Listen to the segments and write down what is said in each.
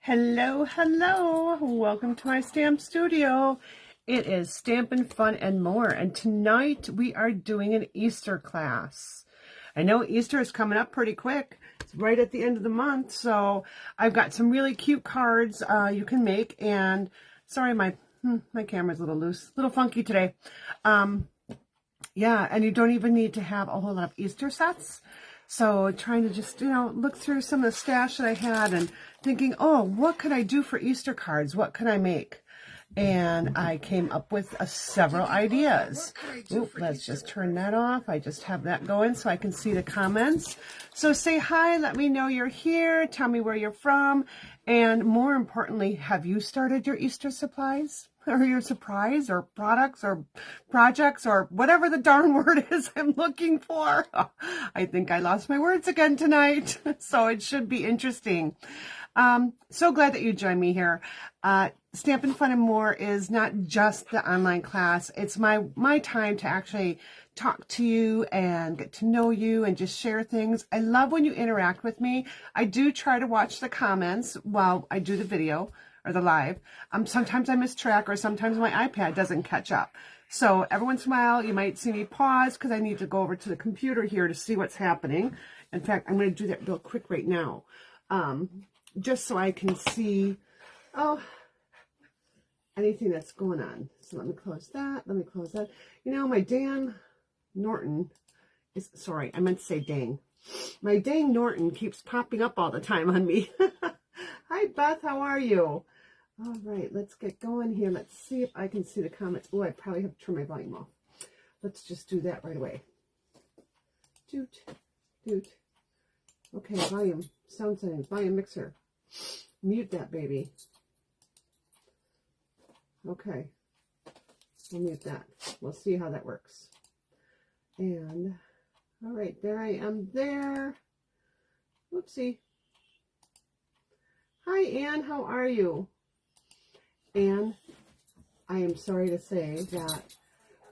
Hello, hello. Welcome to my stamp studio. It is Stampin' Fun and More, and tonight we are doing an Easter class. I know Easter is coming up pretty quick. It's right at the end of the month, so I've got some really cute cards you can make, and sorry, my camera's a little loose, a little funky today. Yeah, and you don't even need to have a whole lot of Easter sets. So trying to just, look through some of the stash that I had and thinking, oh, what could I do for Easter cards? What can I make? And I came up with several ideas. Oop, let's just turn that off. I just have that going so I can see the comments. So say hi, let me know you're here, tell me where you're from, and more importantly, have you started your Easter supplies? Or your surprise, or products, or projects, or whatever the darn word is I'm looking for. I think I lost my words again tonight, so it should be interesting. So glad that you joined me here. Stampin' Fun and More is not just the online class. It's my time to actually talk to you and get to know you and just share things. I love when you interact with me. I do try to watch the comments while I do the video or the live. Sometimes I miss track, or sometimes my iPad doesn't catch up. So every once in a while, you might see me pause because I need to go over to the computer here to see what's happening. In fact, I'm going to do that real quick right now, just so I can see, anything that's going on. So let me close that. Let me close that. My Dan Norton is, sorry, I meant to say dang. My dang Norton keeps popping up all the time on me. Hi, Beth. How are you? All right, let's get going here. Let's see if I can see the comments. Oh, I probably have to turn my volume off. Let's just do that right away. Doot, doot. Okay, volume, sound settings, volume mixer. Mute that baby. Okay, we'll mute that. We'll see how that works. And, all right, there I am there. Whoopsie. Hi, Anne. How are you? Anne, I am sorry to say that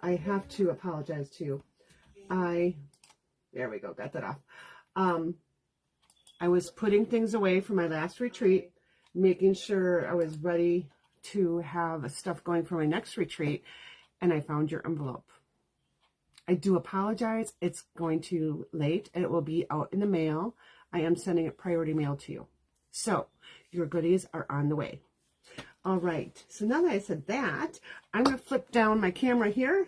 I have to apologize to you. There we go, got that off. I was putting things away for my last retreat, making sure I was ready to have stuff going for my next retreat, and I found your envelope. I do apologize. It's going to late, and it will be out in the mail. I am sending it priority mail to you. So your goodies are on the way. All right, so now that I said that, I'm going to flip down my camera here,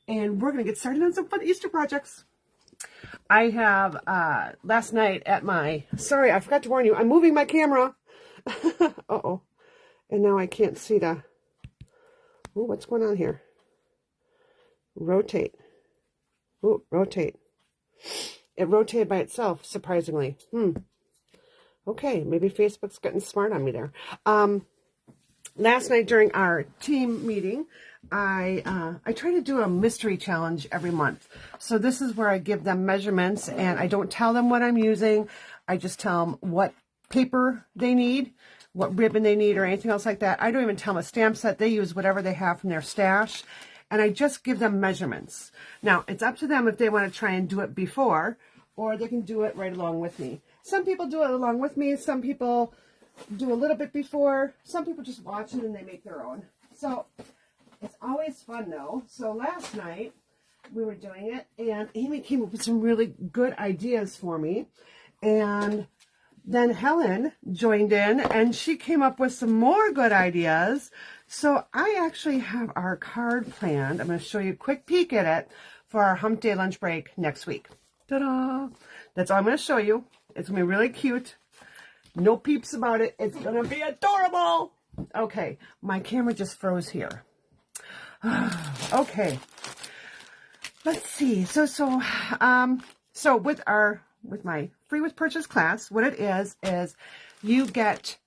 and we're going to get started on some fun Easter projects. I have, last night at my, sorry, I forgot to warn you, I'm moving my camera. Uh-oh, and now I can't see the, oh, what's going on here? Rotate. Oh, rotate. It rotated by itself, surprisingly. Okay, maybe Facebook's getting smart on me there. Last night during our team meeting, I try to do a mystery challenge every month. So this is where I give them measurements, and I don't tell them what I'm using. I just tell them what paper they need, what ribbon they need, or anything else like that. I don't even tell them a stamp set. They use whatever they have from their stash, and I just give them measurements. Now, it's up to them if they want to try and do it before, or they can do it right along with me. Some people do it along with me. Some people do a little bit before. Some people just watch it and they make their own. So it's always fun though. So last night we were doing it, and Amy came up with some really good ideas for me. And then Helen joined in and she came up with some more good ideas. So I actually have our card planned. I'm going to show you a quick peek at it for our hump day lunch break next week. Ta-da! That's all I'm going to show you. It's going to be really cute. No peeps about it. It's going to be adorable. Okay, my camera just froze here. Okay, let's see. So with my free with purchase class, what it is you get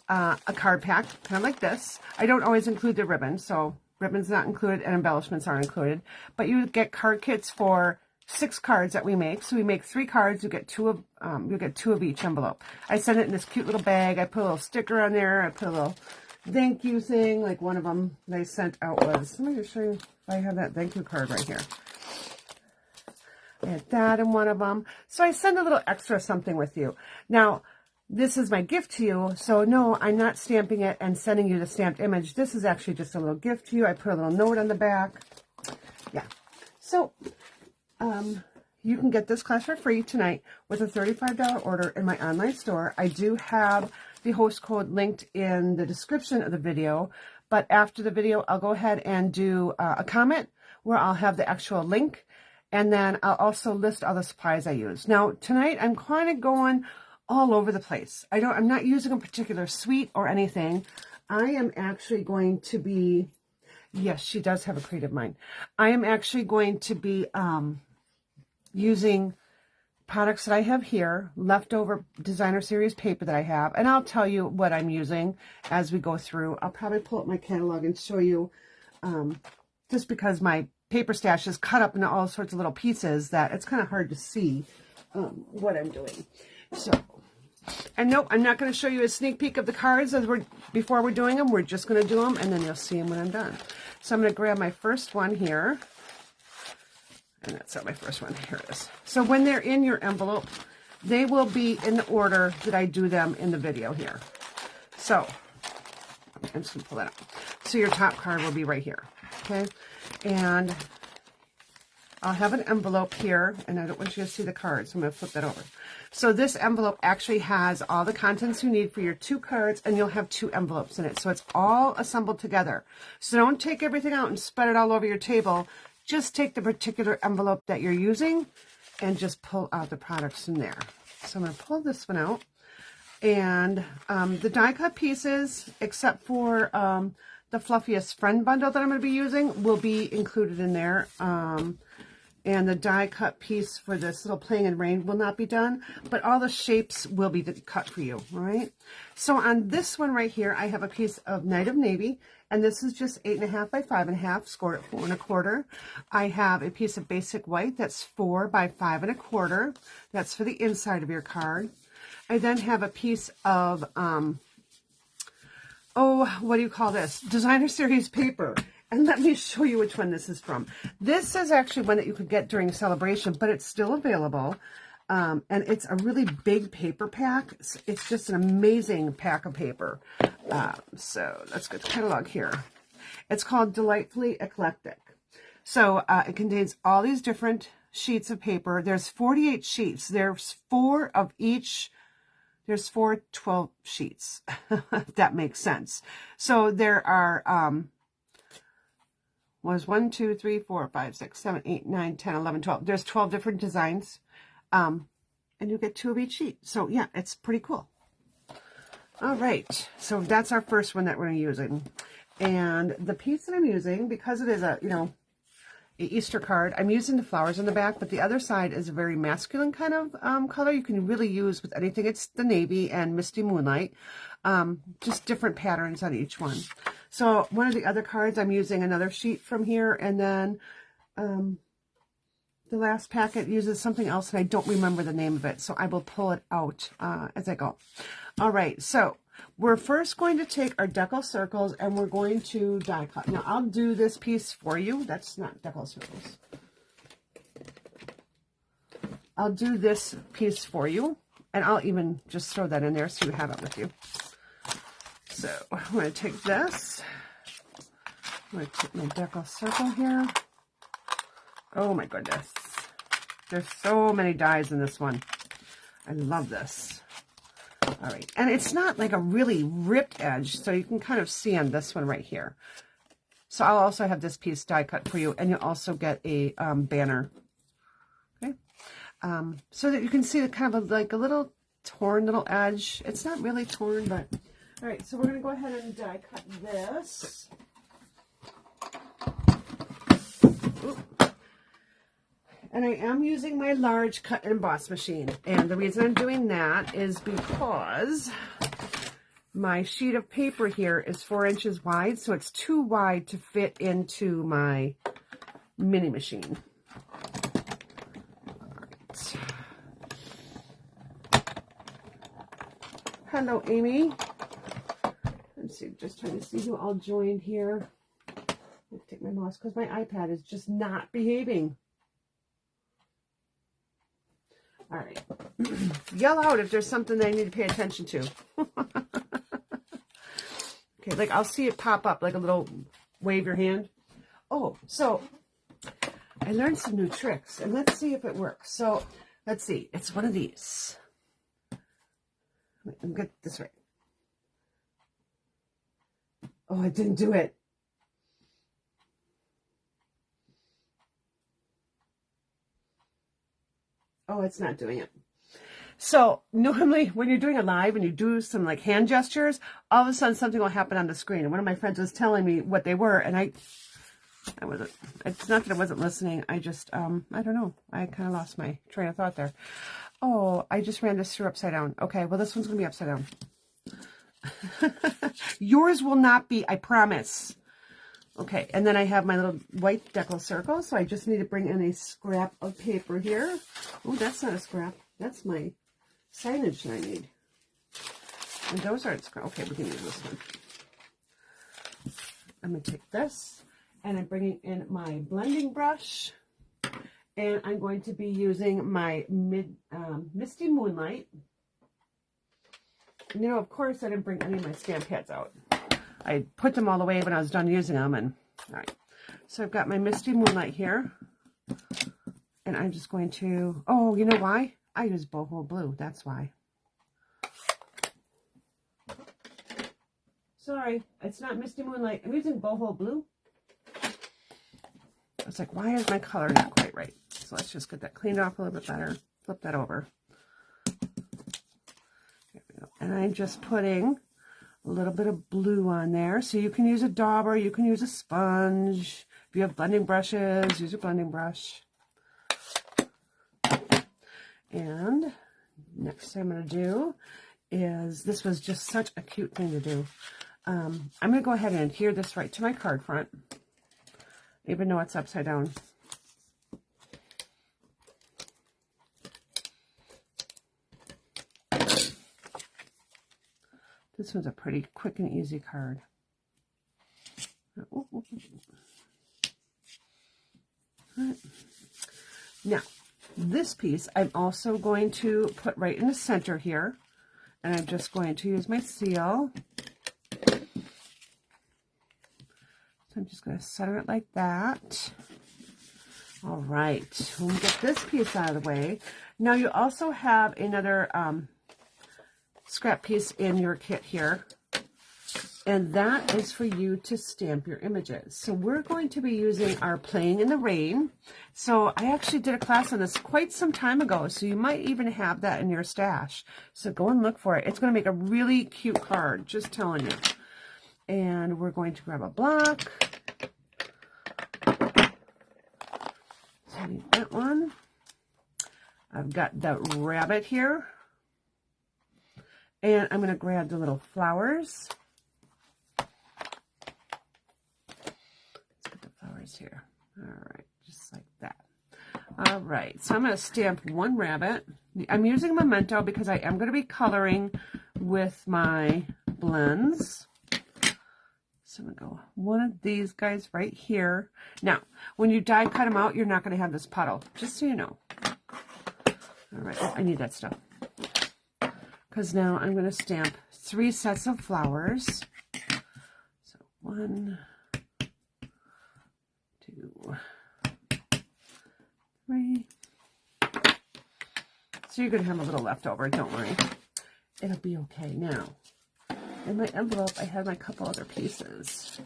a card pack, kind of like this. I don't always include the ribbon, so ribbon's not included and embellishments aren't included. But you get card kits for 6 cards that we make. So we make 3 cards. You get two of each envelope. I send it in this cute little bag. I put a little sticker on there. I put a little thank you thing. Like one of them they sent out was, let me just show you if I have that thank you card right here. I had that in one of them. So I send a little extra something with you. Now, this is my gift to you. So no, I'm not stamping it and sending you the stamped image. This is actually just a little gift to you. I put a little note on the back. Yeah. So, you can get this class for free tonight with a $35 order in my online store. I do have the host code linked in the description of the video, but after the video, I'll go ahead and do a comment where I'll have the actual link, and then I'll also list all the supplies I use. Now, tonight, I'm kind of going all over the place. I'm not using a particular suite or anything. I am actually going to be, yes, she does have a creative mind. I am actually going to be using products that I have here, leftover designer series paper that I have, and I'll tell you what I'm using as we go through. I'll probably pull up my catalog and show you, just because my paper stash is cut up into all sorts of little pieces that it's kind of hard to see what I'm doing. So, and nope, I'm not going to show you a sneak peek of the cards before we're doing them. We're just going to do them, and then you'll see them when I'm done. So I'm going to grab my first one here. And that's not my first one. Here it is. So when they're in your envelope, they will be in the order that I do them in the video here. So I'm just going to pull that up. So your top card will be right here. Okay. And I'll have an envelope here, and I don't want you to see the cards, so I'm going to flip that over. So this envelope actually has all the contents you need for your 2 cards, and you'll have 2 envelopes in it. So it's all assembled together. So don't take everything out and spread it all over your table. Just take the particular envelope that you're using and just pull out the products in there. So I'm going to pull this one out. And the die cut pieces, except for the Fluffiest Friend bundle that I'm going to be using, will be included in there. And the die cut piece for this little Playing in Rain will not be done, but all the shapes will be cut for you, all right? So on this one right here, I have a piece of Night of Navy, and this is just 8.5 by 5.5, scored at 4 1/4. I have a piece of Basic White that's 4 by 5 1/4. That's for the inside of your card. I then have a piece of, what do you call this? Designer Series paper. And let me show you which one this is from. This is actually one that you could get during Celebration, but it's still available. And it's a really big paper pack. It's just an amazing pack of paper. So let's get the catalog here. It's called Delightfully Eclectic. So it contains all these different sheets of paper. There's 48 sheets. There's 4 of each. There's 4 12 sheets, if that makes sense. So there are... was 1, 2, 3, 4, 5, 6, 7, 8, 9, 10, 11, 12. There's 12 different designs. And you get 2 of each sheet. So yeah, it's pretty cool. All right. So that's our first one that we're using. And the piece that I'm using, because it is a, an Easter card, I'm using the flowers on the back, but the other side is a very masculine kind of color you can really use with anything. It's the navy and Misty Moonlight. Just different patterns on each one. So one of the other cards, I'm using another sheet from here, and then the last packet uses something else, and I don't remember the name of it, so I will pull it out as I go. All right, so we're first going to take our decal circles, and we're going to die cut. Now, I'll do this piece for you. That's not decal circles. I'll do this piece for you, and I'll even just throw that in there so you have it with you. So I'm going to take this. I'm going to take my decal circle here. Oh my goodness. There's so many dies in this one. I love this. All right. And it's not like a really ripped edge, so you can kind of see on this one right here. So I'll also have this piece die cut for you, and you'll also get a banner. Okay. So that you can see the kind of like a little torn little edge. It's not really torn, but... All right, so we're going to go ahead and die cut this. Ooh. And I am using my large cut and emboss machine. And the reason I'm doing that is because my sheet of paper here is 4 inches wide, so it's too wide to fit into my mini machine. All right. Hello, Amy. Let's see, just trying to see who all joined here. Let's take my mouse because my iPad is just not behaving. All right. Yell out if there's something that I need to pay attention to. Okay, like I'll see it pop up, like a little wave your hand. Oh, so I learned some new tricks, and let's see if it works. So let's see. It's one of these. Let me get this right. Oh, I didn't do it. Oh, it's not doing it. So normally when you're doing a live and you do some like hand gestures, all of a sudden something will happen on the screen. And one of my friends was telling me what they were, and I wasn't, it's not that I wasn't listening. I just, I don't know. I kind of lost my train of thought there. Oh, I just ran this through upside down. Okay, well, this one's going to be upside down. Yours will not be, I promise. Okay, and then I have my little white decal circle, so I just need to bring in a scrap of paper here. Oh, that's not a scrap. That's my signage that I need. And those aren't scrap. Okay, we can use this one. I'm going to take this, and I'm bringing in my blending brush, and I'm going to be using my Misty Moonlight. And, you know, of course, I didn't bring any of my stamp pads out. I put them all away when I was done using them. And all right, so I've got my Misty Moonlight here, and I'm just going to, oh, you know why? I use Boho Blue, that's why. Sorry, it's not Misty Moonlight. I'm using Boho Blue. I was like, why is my color not quite right? So let's just get that cleaned off a little bit better. Flip that over. There we go. And I'm just putting a little bit of blue on there. So you can use a dauber, you can use a sponge. If you have blending brushes, use a blending brush. And next thing I'm going to do is, this was just such a cute thing to do. I'm going to go ahead and adhere this right to my card front, even though it's upside down. This one's a pretty quick and easy card. Right. Now, this piece I'm also going to put right in the center here, and I'm just going to use my seal. So I'm just going to center it like that. All right, we'll get this piece out of the way. Now you also have another scrap piece in your kit here, and that is for you to stamp your images. So we're going to be using our Playing in the Rain. So I actually did a class on this quite some time ago, so you might even have that in your stash. So go and look for it. It's going to make a really cute card, just telling you. And we're going to grab a block. So I need that one. I've got the rabbit here. And I'm going to grab the little flowers. Let's get the flowers here. All right, just like that. All right, so I'm going to stamp one rabbit. I'm using Memento because I am going to be coloring with my blends. So I'm going to go one of these guys right here. Now, when you die cut them out, you're not going to have this puddle, just so you know. All right, oh, I need that stuff. Because now I'm going to stamp 3 sets of flowers. So 1, 2, 3. So you're going to have a little left over, don't worry. It'll be okay. Now, in my envelope, I have my couple other pieces.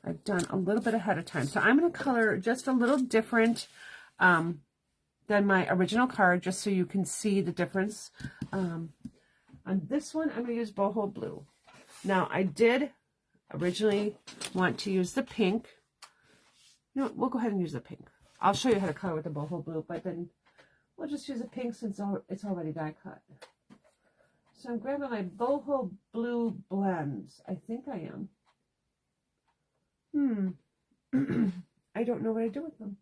I've done a little bit ahead of time. So I'm going to color just a little different than my original card, just so you can see the difference. On this one, I'm going to use Boho Blue. Now, I did originally want to use the pink. You know what, we'll go ahead and use the pink. I'll show you how to color with the Boho Blue, but then we'll just use the pink since it's already die cut. So I'm grabbing my Boho Blue blends. I think I am. I don't know what I do with them.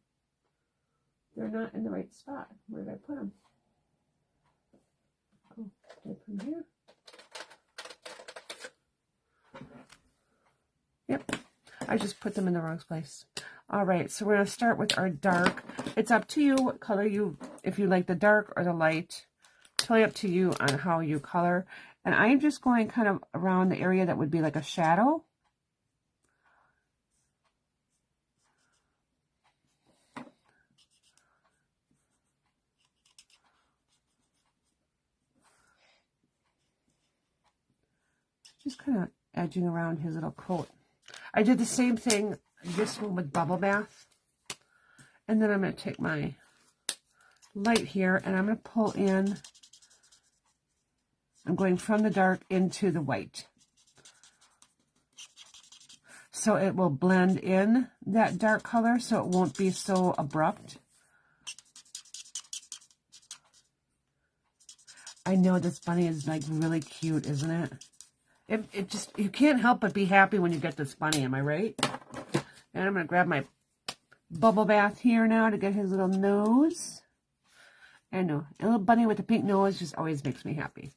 They're not in the right spot. Where did I put them? Oh, did I put them here? Yep, I just put them in the wrong place. All right, so we're going to start with our dark. It's up to you what color if you like the dark or the light. totally up to you on how you color. And I'm just going kind of around the area that would be like a shadow. Just kind of edging around his little coat. I did the same thing, this one with Bubble Bath. And then I'm going to take my light here and I'm going to pull in. I'm going from the dark into the white. So it will blend in that dark color so it won't be so abrupt. I know this bunny is like really cute, isn't it? It just, you can't help but be happy when you get this bunny, am I right? And I'm going to grab my Bubble Bath here now to get his little nose. I know, a little bunny with a pink nose just always makes me happy.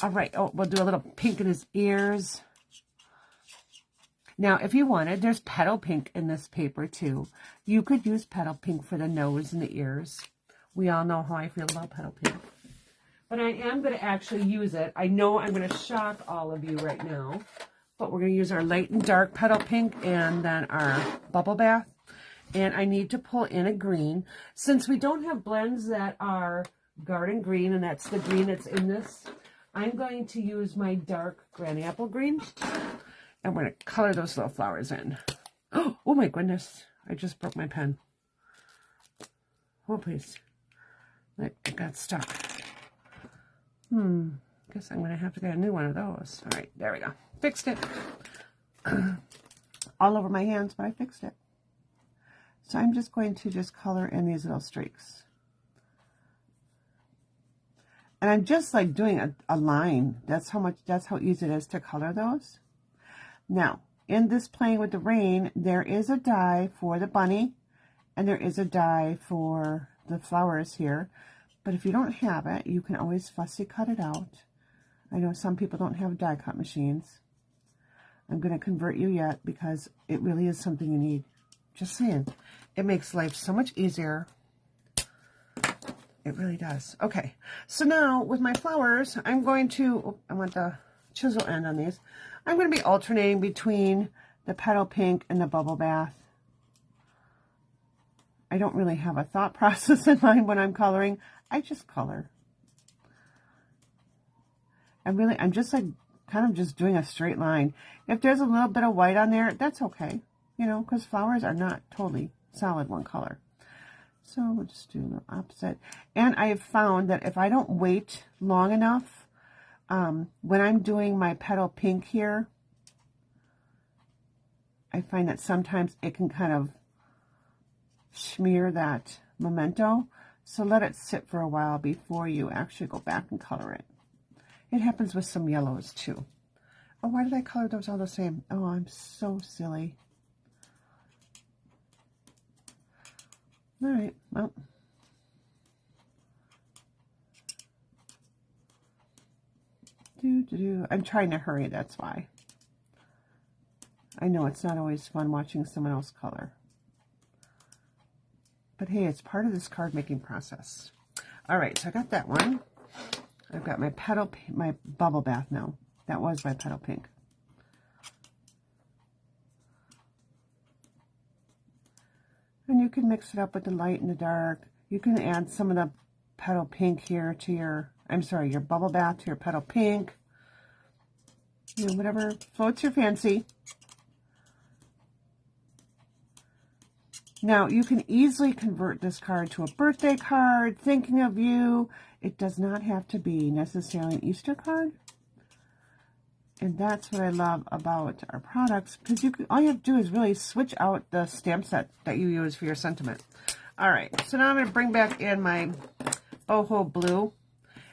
All right, oh, we'll do a little pink in his ears. Now, if you wanted, there's petal pink in this paper too. You could use petal pink for the nose and the ears. We all know how I feel about petal pink. But I am going to actually use it. I know I'm going to shock all of you right now. But we're going to use our light and dark petal pink and then our Bubble Bath. And I need to pull in a green. Since we don't have blends that are garden green, and that's the green that's in this, I'm going to use my dark Granny Apple green. And we're going to color those little flowers in. Oh my goodness. I just broke my pen. Oh, please. It got stuck. Guess I'm going to have to get a new one of those. All right, there we go. Fixed it. All over my hands, but I fixed it. So I'm just going to just color in these little streaks. And I'm just like doing a line. That's how easy it is to color those. Now, in this Playing with the Rain, there is a die for the bunny and there is a die for the flowers here. But if you don't have it, you can always fussy cut it out. I know some people don't have die cut machines. I'm going to convert you yet because it really is something you need. Just saying. It makes life so much easier. It really does. Okay, so now with my flowers, I'm going to, I want the chisel end on these. I'm going to be alternating between the petal pink and the Bubble Bath. I don't really have a thought process in mind when I'm coloring. I just color. I'm just like kind of just doing a straight line. If there's a little bit of white on there, that's okay. You know, because flowers are not totally solid one color. So we'll just do the opposite. And I have found that if I don't wait long enough, when I'm doing my petal pink here, I find that sometimes it can kind of smear that memento. So let it sit for a while before you actually go back and color it. It happens with some yellows too. Oh, why did I color those all the same? Oh, I'm so silly. All right, well. I'm trying to hurry, that's why. I know it's not always fun watching someone else color. But hey, it's part of this card making process. All right, so I got that one. I've got my my Bubble Bath now. That was my petal pink. And you can mix it up with the light and the dark. You can add some of the petal pink here to your, your Bubble Bath to your petal pink. You know, whatever floats your fancy. Now, you can easily convert this card to a birthday card, thinking of you. It does not have to be necessarily an Easter card. And that's what I love about our products, because all you have to do is really switch out the stamp set that you use for your sentiment. All right, so now I'm going to bring back in my boho blue,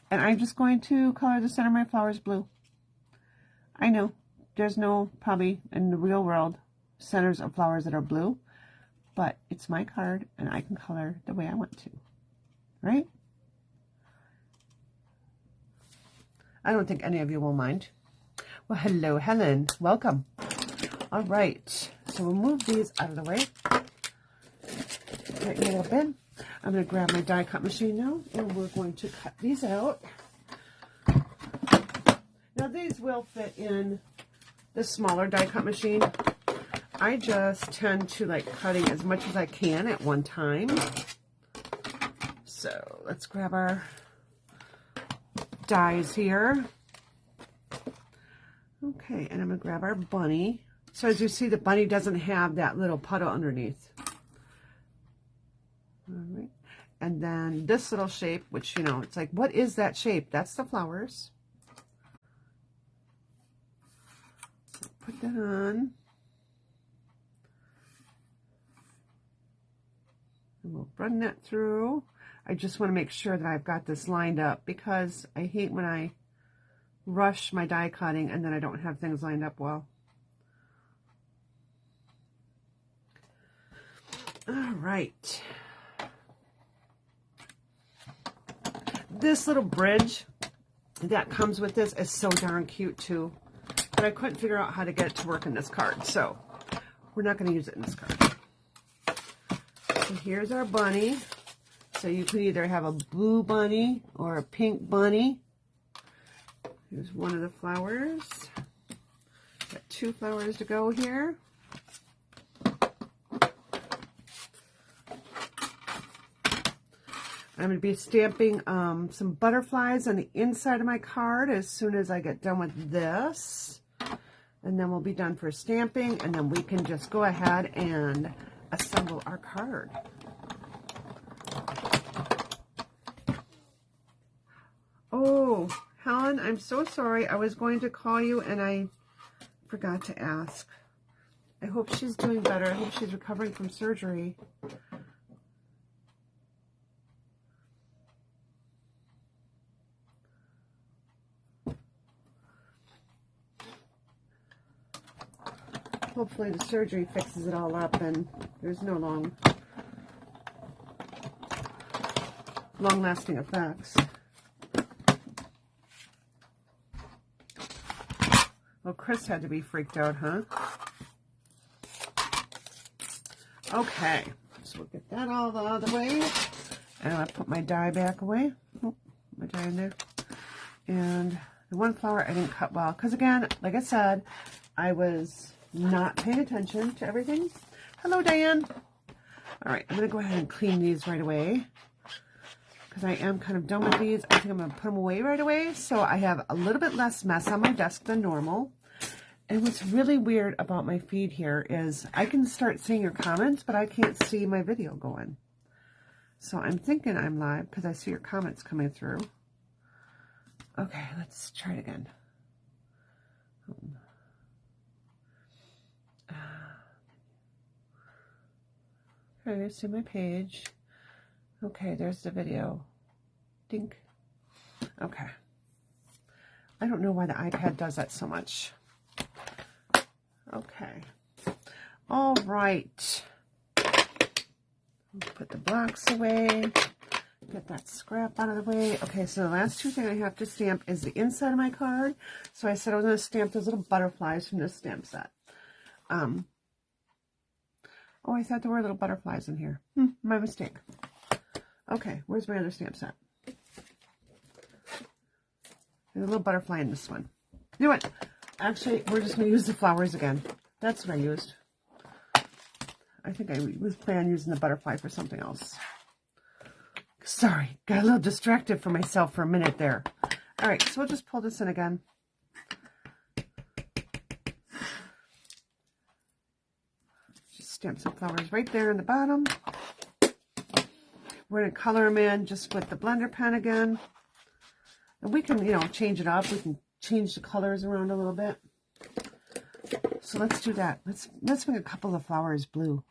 and I'm just going to color the center of my flowers blue. I know there's no, probably in the real world, centers of flowers that are blue, but it's my card, and I can color the way I want to, right? I don't think any of you will mind. Well, hello, Helen. Welcome. All right. So we'll move these out of the way. Get your little bin. I'm going to grab my die cut machine now, and we're going to cut these out. these will fit in the smaller die cut machine. I just tend to like cutting as much as I can at one time. So let's grab our dies here. Okay, and I'm gonna grab our bunny. So as you see, the bunny doesn't have that little puddle underneath. All right. And then this little shape, which, you know, it's like, what is that shape? That's the flowers. So put that on. And we'll run that through. I just want to make sure that I've got this lined up because I hate when I rush my die cutting and then I don't have things lined up well. All right. This little bridge that comes with this is so darn cute too, but I couldn't figure out how to get it to work in this card, so we're not going to use it in this card. So here's our bunny. So you could either have a blue bunny or a pink bunny. Here's one of the flowers. Got 2 flowers to go here. I'm going to be stamping some butterflies on the inside of my card as soon as I get done with this. And then we'll be done for stamping, and then we can just go ahead and assemble our card. Oh, Helen, I'm so sorry. I was going to call you and I forgot to ask. I hope she's doing better. I hope she's recovering from surgery. Hopefully the surgery fixes it all up and there's no long-lasting effects. Well, Chris had to be freaked out, huh? Okay, so we'll get that all the other way. And I'll put my die back away. Oh, my die in there. And the one flower I didn't cut well, because again, like I said, I was not paying attention to everything. Hello, Diane. All right, I'm going to go ahead and clean these right away because I am kind of done with these. I think I'm going to put them away right away so I have a little bit less mess on my desk than normal. And what's really weird about my feed here is I can start seeing your comments, but I can't see my video going. So I'm thinking I'm live because I see your comments coming through. Okay, let's try it again. Okay, see my page. Okay, there's the video. Dink. Okay. I don't know why the iPad does that so much. Okay. All right. Put the blocks away. Get that scrap out of the way. Okay, so the last 2 things I have to stamp is the inside of my card. So I said I was going to stamp those little butterflies from this stamp set. Oh, I thought there were little butterflies in here. My mistake. Okay, where's my other stamp set? There's a little butterfly in this one. You know what? Actually, we're just going to use the flowers again. That's what I used. I think I was planning on using the butterfly for something else. Sorry, got a little distracted for myself for a minute there. All right, so we'll just pull this in again. Stamp some flowers right there in the bottom. We're going to color them in just with the blender pen again. And we can, you know, change it up. We can change the colors around a little bit. So let's do that. Let's make a couple of flowers blue.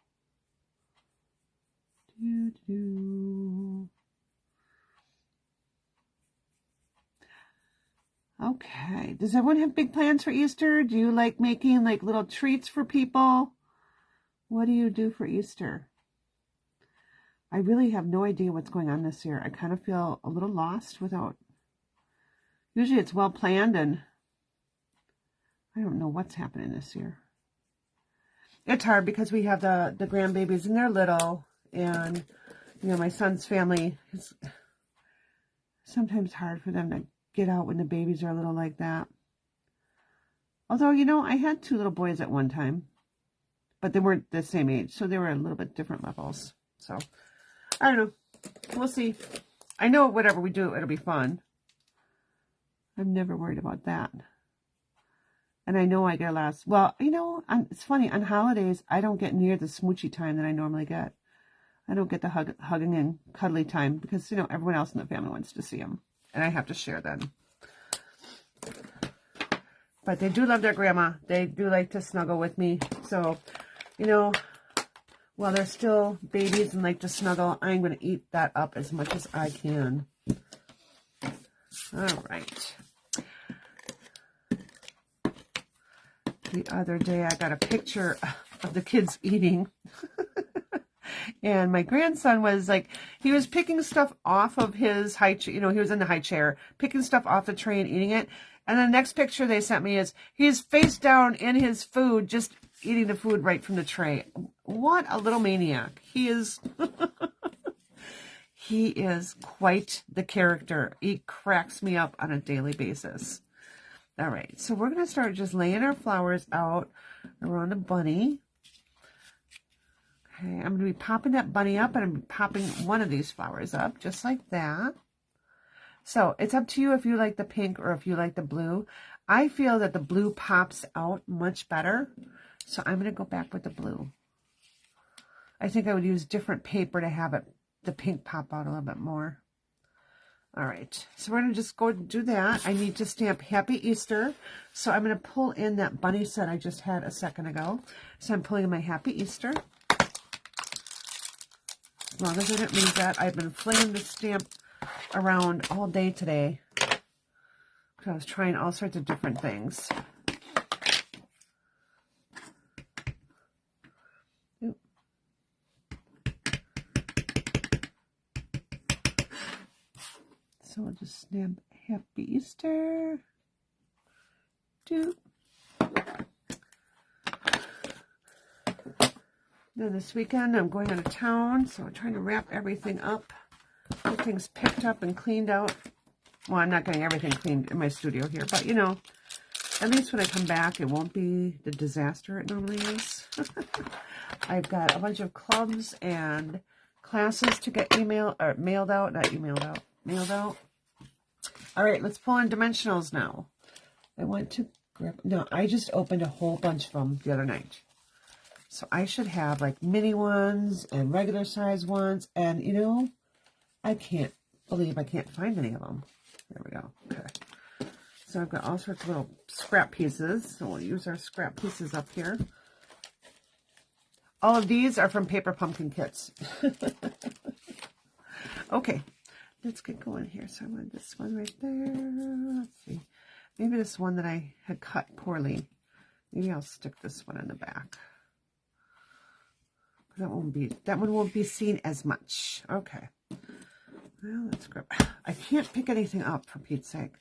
Okay. Does everyone have big plans for Easter? Do you like making like little treats for people? What do you do for Easter? I really have no idea what's going on this year. I kind of feel a little lost without... Usually it's well planned and I don't know what's happening this year. It's hard because we have the grandbabies and they're little, and you know, my son's family, it's sometimes hard for them to get out when the babies are little like that. Although, you know, I had 2 little boys at one time, but they weren't the same age, so they were a little bit different levels. So, I don't know. We'll see. I know whatever we do, it'll be fun. I'm never worried about that. And I know I get a lot of, well, you know, it's funny, on holidays, I don't get near the smoochy time that I normally get. I don't get the hugging and cuddly time because, you know, everyone else in the family wants to see them. And I have to share them. But they do love their grandma. They do like to snuggle with me. So, you know, while they're still babies and like to snuggle, I'm going to eat that up as much as I can. All right. The other day, I got a picture of the kids eating. And my grandson was like, he was picking stuff off of his high chair. You know, he was in the high chair, picking stuff off the tray and eating it. And the next picture they sent me is he's face down in his food, just eating the food right from the tray. What a little maniac. He is, he is quite the character. He cracks me up on a daily basis. All right, so we're going to start just laying our flowers out around the bunny. Okay, I'm going to be popping that bunny up, and I'm popping one of these flowers up, just like that. So it's up to you if you like the pink or if you like the blue. I feel that the blue pops out much better, so I'm going to go back with the blue. I think I would use different paper to have it, the pink pop out a little bit more. All right, so we're going to just go do that. I need to stamp Happy Easter, so I'm going to pull in that bunny set I just had a second ago. So I'm pulling in my Happy Easter. As long as I didn't lose that, I've been flinging the stamp around all day today. I was trying all sorts of different things. Oop. So I'll just stamp Happy Easter. Then this weekend I'm going out of town, so I'm trying to wrap everything up. Get things picked up and cleaned out. Well, I'm not getting everything cleaned in my studio here, but you know, at least when I come back, it won't be the disaster it normally is. I've got a bunch of clubs and classes to get mailed out. All right, let's pull in dimensionals now. I want to grab, no, I just opened a whole bunch of them the other night. So I should have like mini ones and regular size ones. And you know, I can't believe I can't find any of them. There we go. Okay. So I've got all sorts of little scrap pieces. So we'll use our scrap pieces up here. All of these are from Paper Pumpkin Kits. Okay. Let's get going here. So I want this one right there. Let's see. Maybe this one that I had cut poorly. Maybe I'll stick this one in the back. That one won't be seen as much. Okay. Well, let's grab. I can't pick anything up for Pete's sake.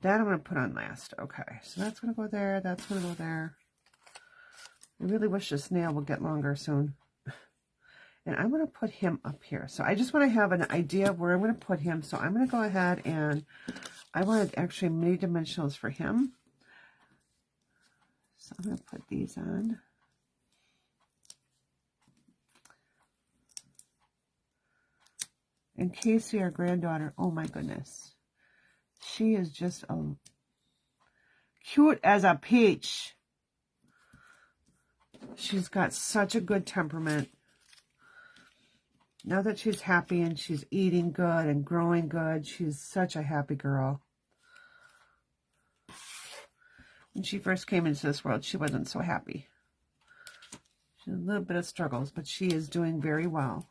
That I'm going to put on last. Okay. So that's going to go there. That's going to go there. I really wish this nail would get longer soon. And I'm going to put him up here. So I just want to have an idea of where I'm going to put him. So I'm going to go ahead and I wanted actually mini dimensionals for him. So I'm going to put these on. And Casey, our granddaughter, oh my goodness. She is just cute as a peach. She's got such a good temperament. Now that she's happy and she's eating good and growing good, she's such a happy girl. When she first came into this world, she wasn't so happy. She had a little bit of struggles, but she is doing very well.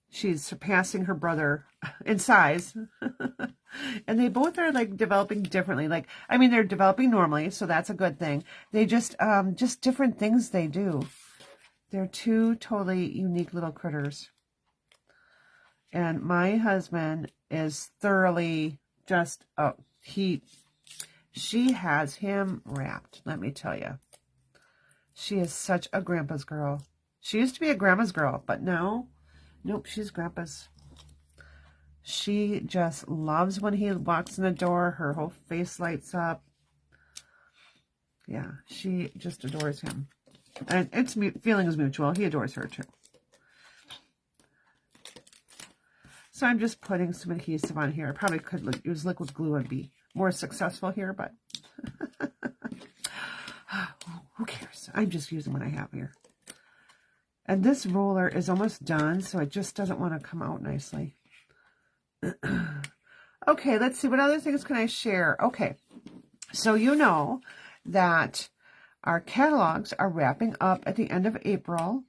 She's surpassing her brother in size. And they both are like developing differently. Like, I mean, they're developing normally, so that's a good thing. They just different things they do. They're two totally unique little critters. And my husband is thoroughly just, she has him wrapped, let me tell you. She is such a grandpa's girl. She used to be a grandma's girl, but now, nope, she's grandpa's. She just loves when he walks in the door. Her whole face lights up. Yeah, she just adores him. And it's feelings mutual. He adores her too. So I'm just putting some adhesive on here. I probably could use liquid glue and be more successful here, but who cares? I'm just using what I have here. And this roller is almost done, so it just doesn't want to come out nicely. Okay, let's see. What other things can I share? Okay, so you know that our catalogs are wrapping up at the end of April.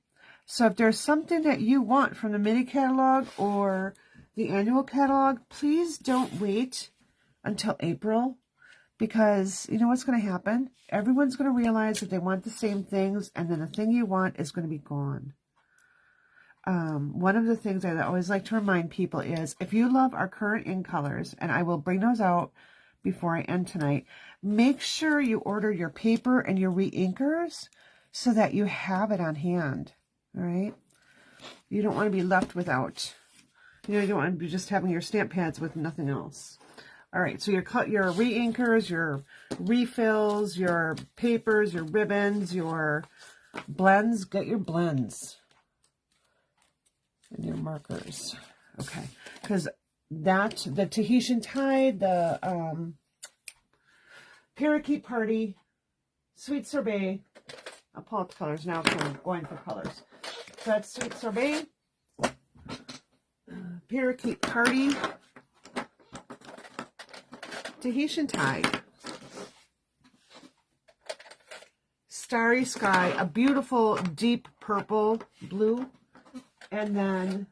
So if there's something that you want from the mini catalog or the annual catalog, please don't wait until April, because you know what's going to happen? Everyone's going to realize that they want the same things, and then the thing you want is going to be gone. One of the things I always like to remind people is, if you love our current in colors, and I will bring those out before I end tonight, make sure you order your paper and your re-inkers so that you have it on hand, all right? You don't want to be left without. You know, you don't want to be just having your stamp pads with nothing else. All right, so your re-inkers, your refills, your papers, your ribbons, your blends. Get your blends and your markers. Okay, because the Tahitian Tide, the Parakeet Party, Sweet Sorbet. I'll pull out the colors now because I'm going for colors. So that's Sweet Sorbet, Parakeet Party, Tahitian Tide, Starry Sky, a beautiful deep purple blue, and then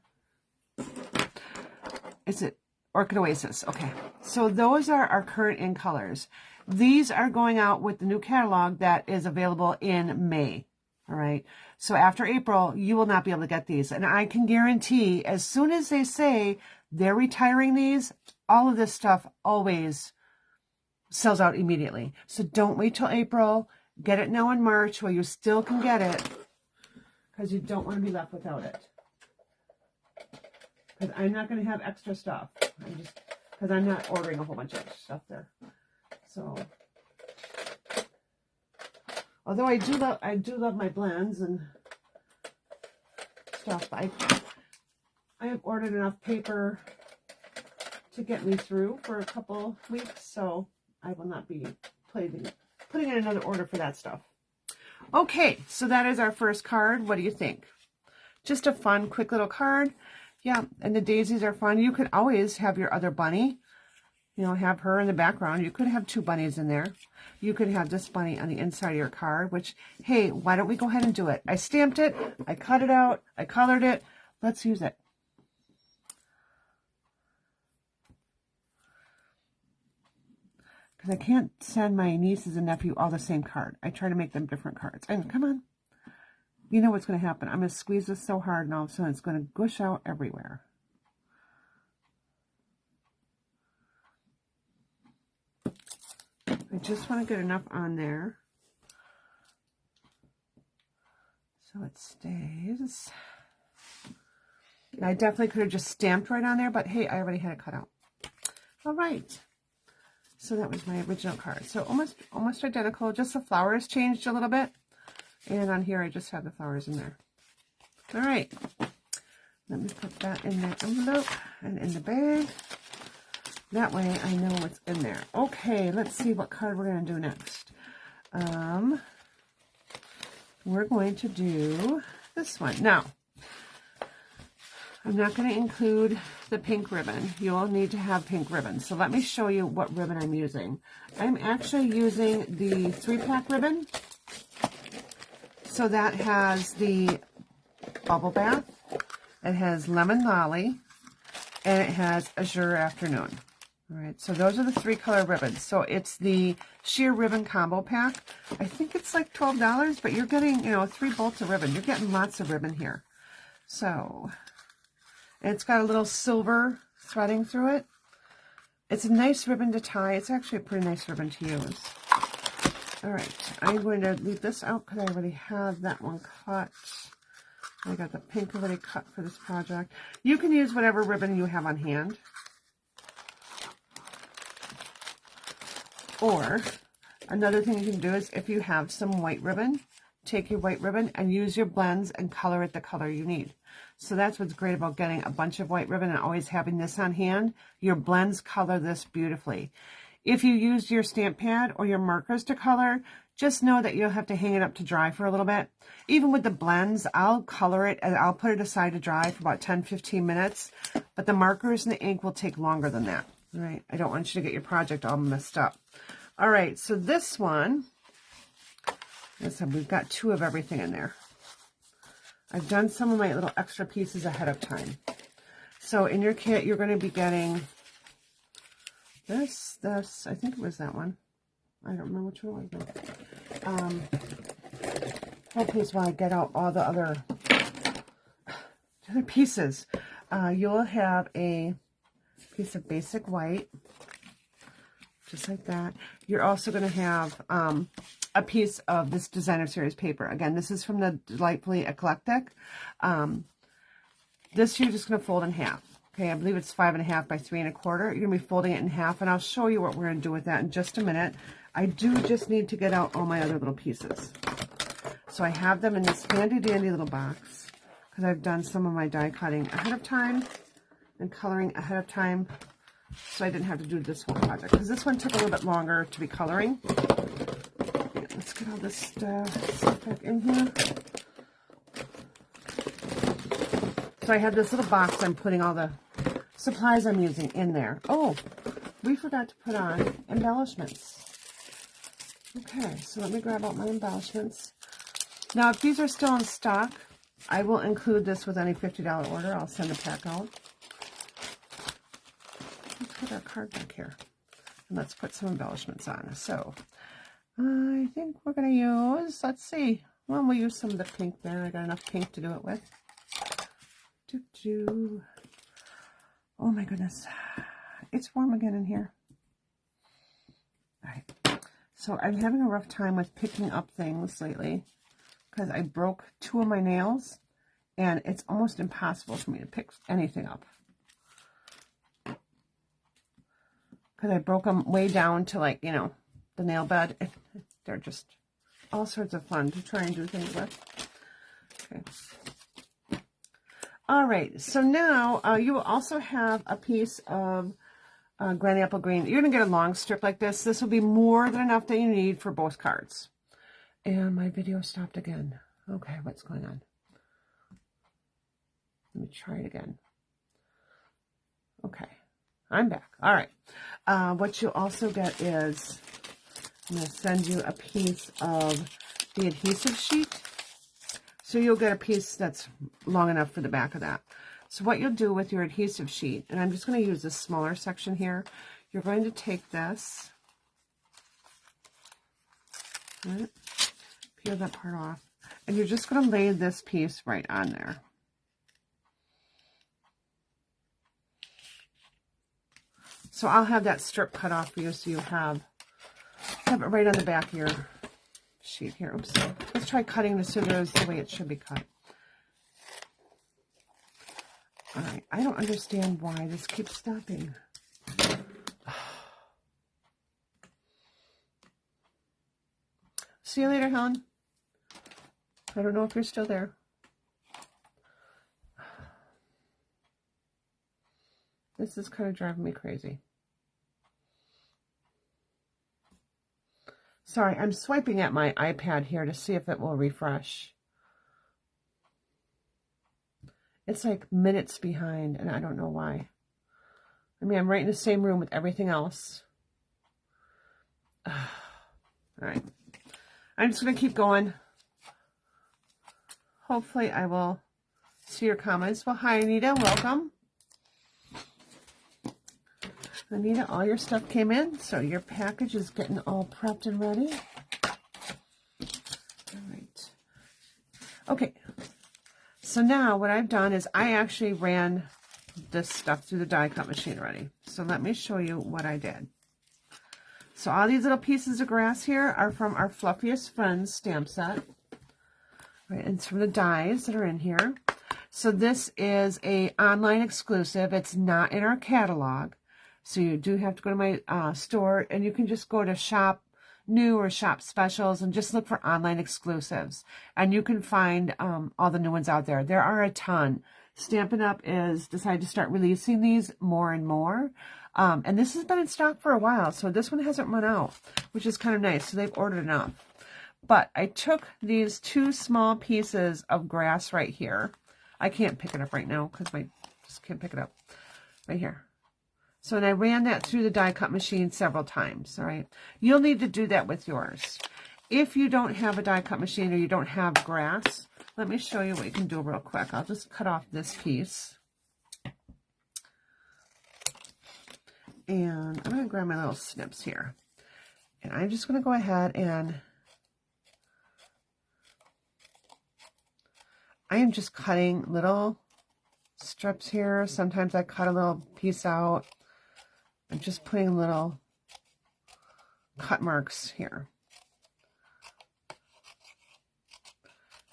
is it Orchid Oasis? Okay, so those are our current in colors. These are going out with the new catalog that is available in May. All right, so after April, you will not be able to get these. And I can guarantee, as soon as they say they're retiring these, all of this stuff always sells out immediately. So don't wait till April. Get it now in March while you still can get it, because you don't want to be left without it. Because I'm not going to have extra stuff. Because I'm not ordering a whole bunch of extra stuff there. So, although I do love my blends and stuff. I have ordered enough paper to get me through for a couple weeks, so I will not be putting in another order for that stuff. Okay, so that is our first card. What do you think? Just a fun, quick little card. Yeah, and the daisies are fun. You could always have your other bunny, you know, have her in the background. You could have two bunnies in there. You could have this bunny on the inside of your card, which, hey, why don't we go ahead and do it? I stamped it, I cut it out, I colored it. Let's use it. Because I can't send my nieces and nephew all the same card. I try to make them different cards. And come on. You know what's going to happen. I'm going to squeeze this so hard, and all of a sudden it's going to gush out everywhere. I just want to get enough on there so it stays. And I definitely could have just stamped right on there, but hey, I already had it cut out. All right. So that was my original card. So almost identical, just the flowers changed a little bit. And on here, I just have the flowers in there. All right. Let me put that in the envelope and in the bag. That way I know what's in there. Okay, let's see what card we're going to do next. We're going to do this one. Now, I'm not going to include the pink ribbon. You'll need to have pink ribbon. So let me show you what ribbon I'm using. I'm actually using the 3-pack ribbon. So that has the Bubble Bath, it has Lemon Lolly, and it has Azure Afternoon. All right, so those are the 3-color ribbons. So it's the sheer ribbon combo pack. I think it's like $12, but you're getting, 3 bolts of ribbon. You're getting lots of ribbon here. So, and it's got a little silver threading through it. It's a nice ribbon to tie. It's actually a pretty nice ribbon to use. All right, I'm going to leave this out because I already have that one cut. I got the pink already cut for this project. You can use whatever ribbon you have on hand. Or Another thing you can do is if you have some white ribbon, take your white ribbon and use your blends and color it the color you need. So that's what's great about getting a bunch of white ribbon and always having this on hand. Your blends color this beautifully. If you use your stamp pad or your markers to color, just know that you'll have to hang it up to dry for a little bit. Even with the blends, I'll color it and I'll put it aside to dry for about 10-15 minutes. But the markers and the ink will take longer than that. All right, I don't want you to get your project all messed up. All right, so this one, as I said, we've got 2 of everything in there. I've done some of my little extra pieces ahead of time. So in your kit, you're going to be getting this, I think it was that one. I don't remember which one it was. Hopefully while I get out all the other pieces. You'll have a piece of basic white, just like that. You're also going to have a piece of this designer series paper. Again, this is from the Delightfully Eclectic. This you're just going to fold in half. Okay, I believe it's 5.5 by 3.25. You're going to be folding it in half, and I'll show you what we're going to do with that in just a minute. I do just need to get out all my other little pieces. So I have them in this handy dandy little box because I've done some of my die cutting ahead of time and coloring ahead of time, so I didn't have to do this whole project because this one took a little bit longer to be coloring. Yeah, let's get all this stuff back in here. So I have this little box I'm putting all the supplies I'm using in there. Oh, we forgot to put on embellishments. Okay, so let me grab out my embellishments. Now, if these are still in stock, I will include this with any $50 order. I'll send a pack out. Let's put our card back here. And let's put some embellishments on. So, I think we're going to use, let's see. Well, we'll use some of the pink there. I got enough pink to do it with. Oh my goodness. It's warm again in here. All right. So I'm having a rough time with picking up things lately because I broke 2 of my nails and it's almost impossible for me to pick anything up. Because I broke them way down to, like, you know, the nail bed. They're just all sorts of fun to try and do things with. Okay. All right, so now you will also have a piece of Granny Apple Green. You're going to get a long strip like this. This will be more than enough that you need for both cards. And my video stopped again. Okay, what's going on? Let me try it again. Okay, I'm back. All right. What you'll also get is, I'm going to send you a piece of the adhesive sheet. So you'll get a piece that's long enough for the back of that. So what you'll do with your adhesive sheet, and I'm just going to use this smaller section here, you're going to take this, right, peel that part off, and you're just going to lay this piece right on there. So I'll have that strip cut off for you so you have it right on the back of your sheet here. Oops. Let's try cutting the scissors the way it should be cut. All right. I don't understand why this keeps stopping. See you later, Helen. I don't know if you're still there. This is kind of driving me crazy. Sorry, I'm swiping at my iPad here to see if it will refresh. It's like minutes behind, and I don't know why. I mean, I'm right in the same room with everything else. All right. I'm just going to keep going. Hopefully, I will see your comments. Well, hi, Anita. Welcome. Anita, all your stuff came in, so your package is getting all prepped and ready. All right. Okay. So now what I've done is I actually ran this stuff through the die cut machine already. So let me show you what I did. So all these little pieces of grass here are from our Fluffiest Friends stamp set. Right, and it's from the dies that are in here. So this is a online exclusive. It's not in our catalog. So you do have to go to my store, and you can just go to shop new or shop specials, and just look for online exclusives. And you can find all the new ones out there. There are a ton. Stampin' Up! Is decided to start releasing these more and more. And this has been in stock for a while, so this one hasn't run out, which is kind of nice. So they've ordered enough. But I took these 2 small pieces of grass right here. I can't pick it up right now because I just can't pick it up. Right here. So, and I ran that through the die cut machine several times, all right? You'll need to do that with yours. If you don't have a die cut machine or you don't have grass, let me show you what you can do real quick. I'll just cut off this piece. And I'm going to grab my little snips here. And I'm just going to go ahead and I am just cutting little strips here. Sometimes I cut a little piece out. I'm just putting little cut marks here.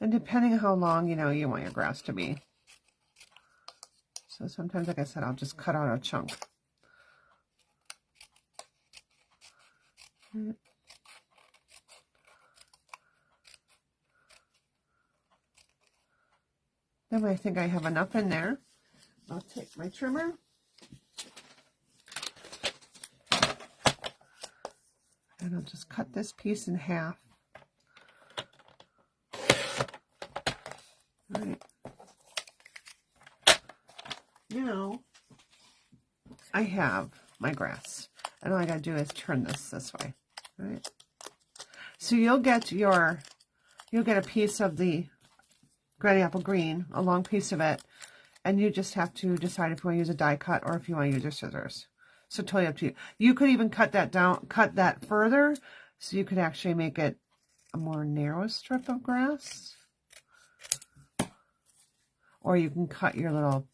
And depending on how long, you want your grass to be. So sometimes, like I said, I'll just cut out a chunk. Then when I think I have enough in there, I'll take my trimmer and I'll just cut this piece in half. All right. Now I have my grass, and all I gotta do is turn this way. All right. So you'll get a piece of the Granny Apple Green, a long piece of it, and you just have to decide if you want to use a die cut or if you want to use your scissors. So totally up to you. You could even cut that down, cut that further, so you could actually make it a more narrow strip of grass. Or you can cut your little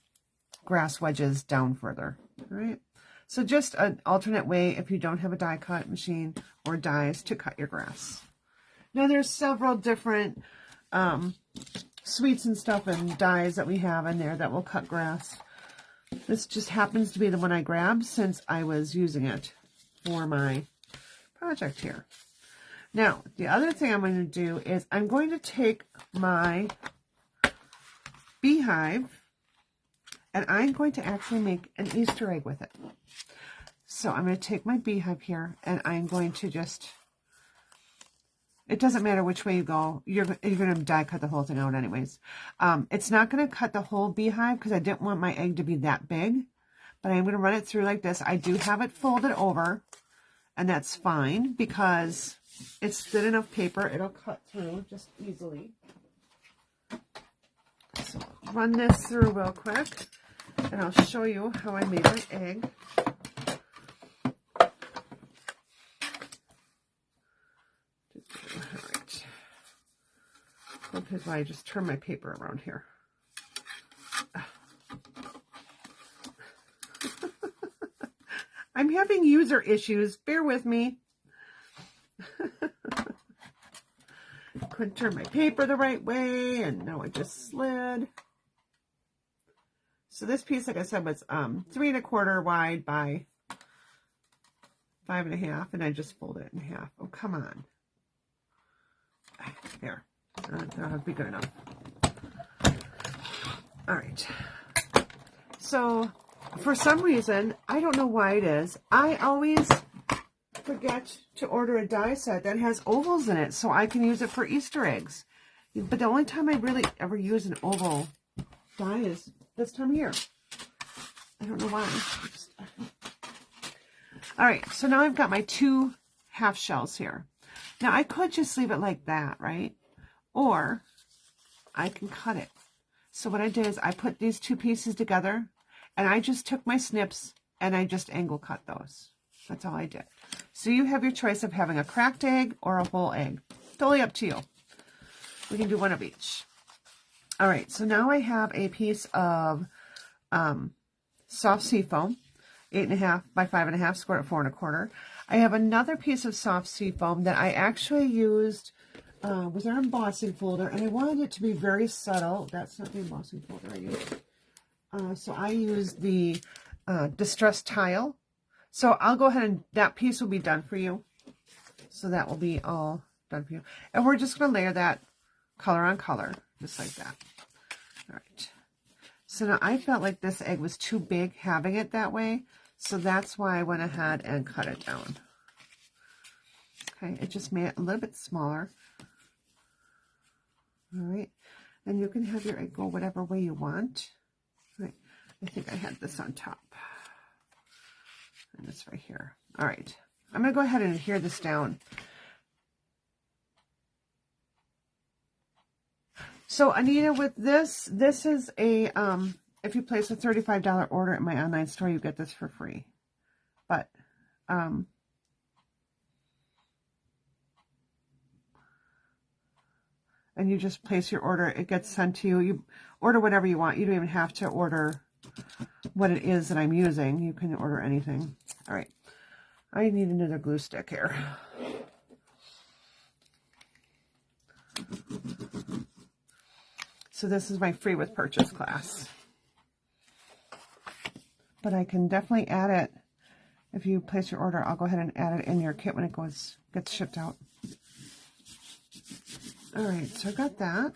grass wedges down further. All right. So just an alternate way if you don't have a die cut machine or dies to cut your grass. Now there's several different sweets and stuff and dyes that we have in there that will cut grass. This just happens to be the one I grabbed since I was using it for my project here. Now, the other thing I'm going to do is I'm going to take my beehive and I'm going to actually make an Easter egg with it. So I'm going to take my beehive here and I'm going to just, it doesn't matter which way you go, you're going to die cut the whole thing out anyways. It's not going to cut the whole beehive because I didn't want my egg to be that big, but I'm going to run it through like this. I do have it folded over, and that's fine because it's thin enough paper. It'll cut through just easily. So run this through real quick, and I'll show you how I made my egg. Because I just turn my paper around here. I'm having user issues. Bear with me. Couldn't turn my paper the right way, and now it just slid. So this piece, like I said, was 3 1/4 wide by 5 1/2, and I just folded it in half. Oh, come on. There. That'll be good enough. All right. So, for some reason, I don't know why it is, I always forget to order a die set that has ovals in it so I can use it for Easter eggs. But the only time I really ever use an oval die is this time of year. I don't know why. All right. So now I've got my 2 half shells here. Now, I could just leave it like that, right? Or I can cut it. So what I did is I put these 2 pieces together and I just took my snips and I just angle cut those. That's all I did. So you have your choice of having a cracked egg or a whole egg. Totally up to you. We can do one of each. All right, so now I have a piece of soft seafoam, 8 1/2 by 5 1/2, squared at 4 1/4. I have another piece of soft seafoam that I actually used with our embossing folder, and I wanted it to be very subtle. That's not the embossing folder I used. So I used the Distress Tile. So I'll go ahead and that piece will be done for you. So that will be all done for you. And we're just going to layer that color on color, just like that. All right. So now I felt like this egg was too big having it that way. So that's why I went ahead and cut it down. Okay, it just made it a little bit smaller. All right. And you can have your egg go whatever way you want. All right. I think I had this on top. And this right here. All right. I'm going to go ahead and adhere this down. So Anita, with this is a, if you place a $35 order at my online store, you get this for free. But, and you just place your order, it gets sent to you. You order whatever you want. You don't even have to order what it is that I'm using. You can order anything. All right. I need another glue stick here. So this is my free with purchase class. But I can definitely add it. If you place your order, I'll go ahead and add it in your kit when it gets shipped out. All right, so I got that.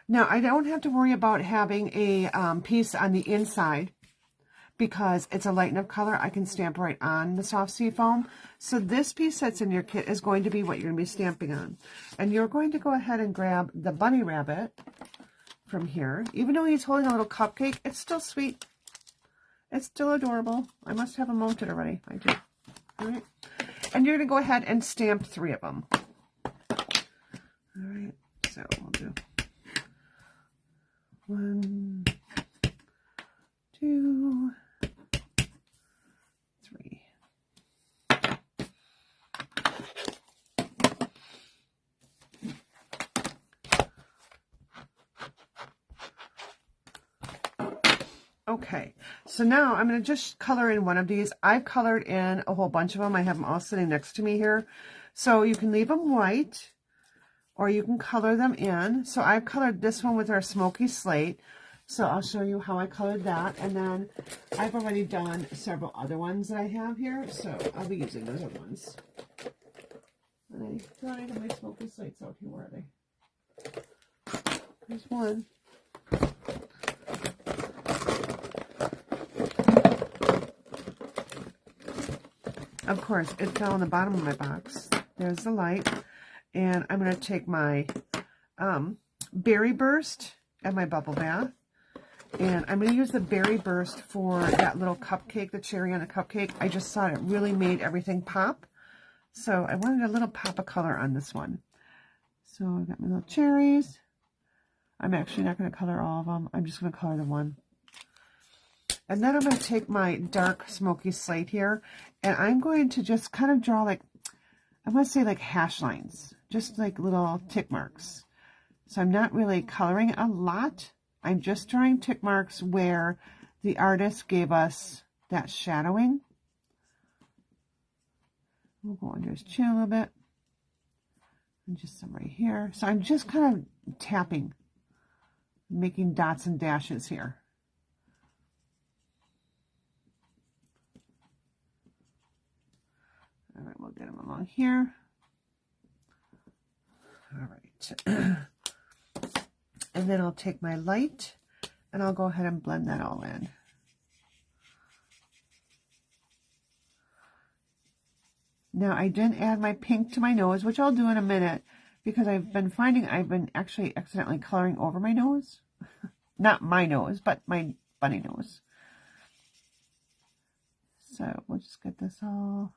Now I don't have to worry about having a piece on the inside because it's a light enough color. I can stamp right on the soft sea foam. So this piece that's in your kit is going to be what you're going to be stamping on. And you're going to go ahead and grab the bunny rabbit from here. Even though he's holding a little cupcake, it's still sweet. It's still adorable. I must have them mounted already. I do. All right. And you're going to go ahead and stamp 3 of them. All right. So we'll do 1, 2, 3. Okay, so now I'm going to just color in one of these. I've colored in a whole bunch of them. I have them all sitting next to me here. So you can leave them white or you can color them in. So I've colored this one with our smoky slate. So I'll show you how I colored that. And then I've already done several other ones that I have here. So I'll be using those other ones. And I thought I had my smoky slates out here. Where are they? There's one. Of course, it fell on the bottom of my box. There's the light. And I'm going to take my Berry Burst and my Bubble Bath. And I'm going to use the Berry Burst for that little cupcake, the cherry on the cupcake. I just thought it really made everything pop. So I wanted a little pop of color on this one. So I've got my little cherries. I'm actually not going to color all of them. I'm just going to color the one. And then I'm going to take my dark smoky slate here, and I'm going to just kind of draw like, I want to say like hash lines, just like little tick marks. So I'm not really coloring a lot. I'm just drawing tick marks where the artist gave us that shadowing. We'll go under his chin a little bit. And just some right here. So I'm just kind of tapping, making dots and dashes here. All right, we'll get them along here. All right. And then I'll take my light and I'll go ahead and blend that all in. Now I didn't add my pink to my nose, which I'll do in a minute because I've been finding I've been actually accidentally coloring over my nose. Not my nose, but my bunny nose. So we'll just get this all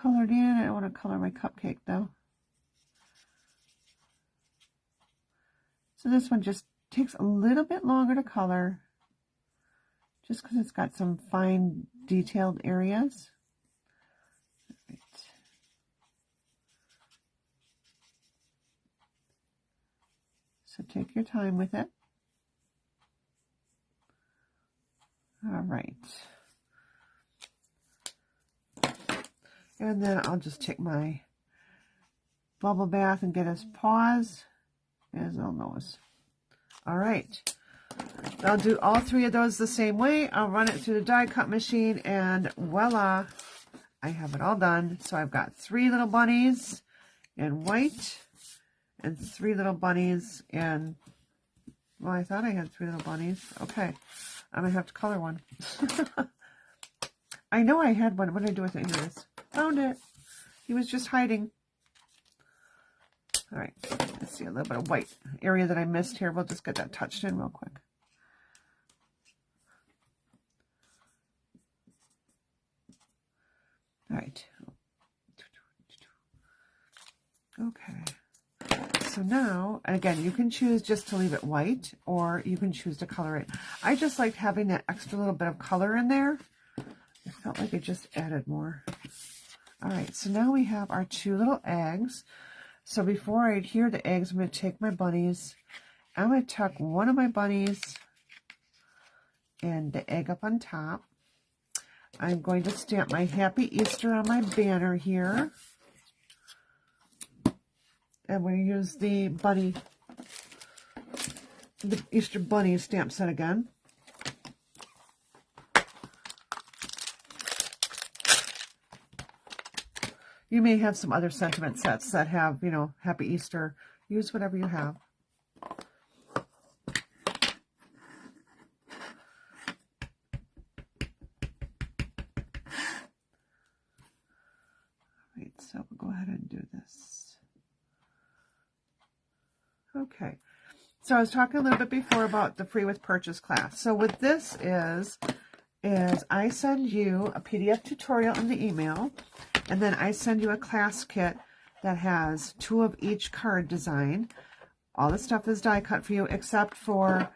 colored in. I don't want to color my cupcake though. So this one just takes a little bit longer to color just because it's got some fine detailed areas. All right. So take your time with it. All right. And then I'll just take my bubble bath and get his paws and his little nose. All right. I'll do all 3 of those the same way. I'll run it through the die cut machine and voila, I have it all done. So I've got 3 little bunnies in white and 3 little bunnies in, well, I thought I had 3 little bunnies. Okay, I'm going to have to color one. I know I had one. What did I do with it? Here it is. Found it. He was just hiding. All right, let's see a little bit of white area that I missed here. We'll just get that touched in real quick. All right. Okay. So now, and again, you can choose just to leave it white, or you can choose to color it. I just liked having that extra little bit of color in there. I felt like it just added more. All right, so now we have our 2 little eggs. So before I adhere the eggs, I'm going to take my bunnies. I'm going to tuck one of my bunnies and the egg up on top. I'm going to stamp my Happy Easter on my banner here. And we're going to use the Easter Bunny stamp set again. You may have some other sentiment sets that have, you know, Happy Easter. Use whatever you have. Right, so we'll go ahead and do this. Okay. So I was talking a little bit before about the free with purchase class. So what this is I send you a PDF tutorial in the email, and then I send you a class kit that has 2 of each card design. All the stuff is die cut for you, except for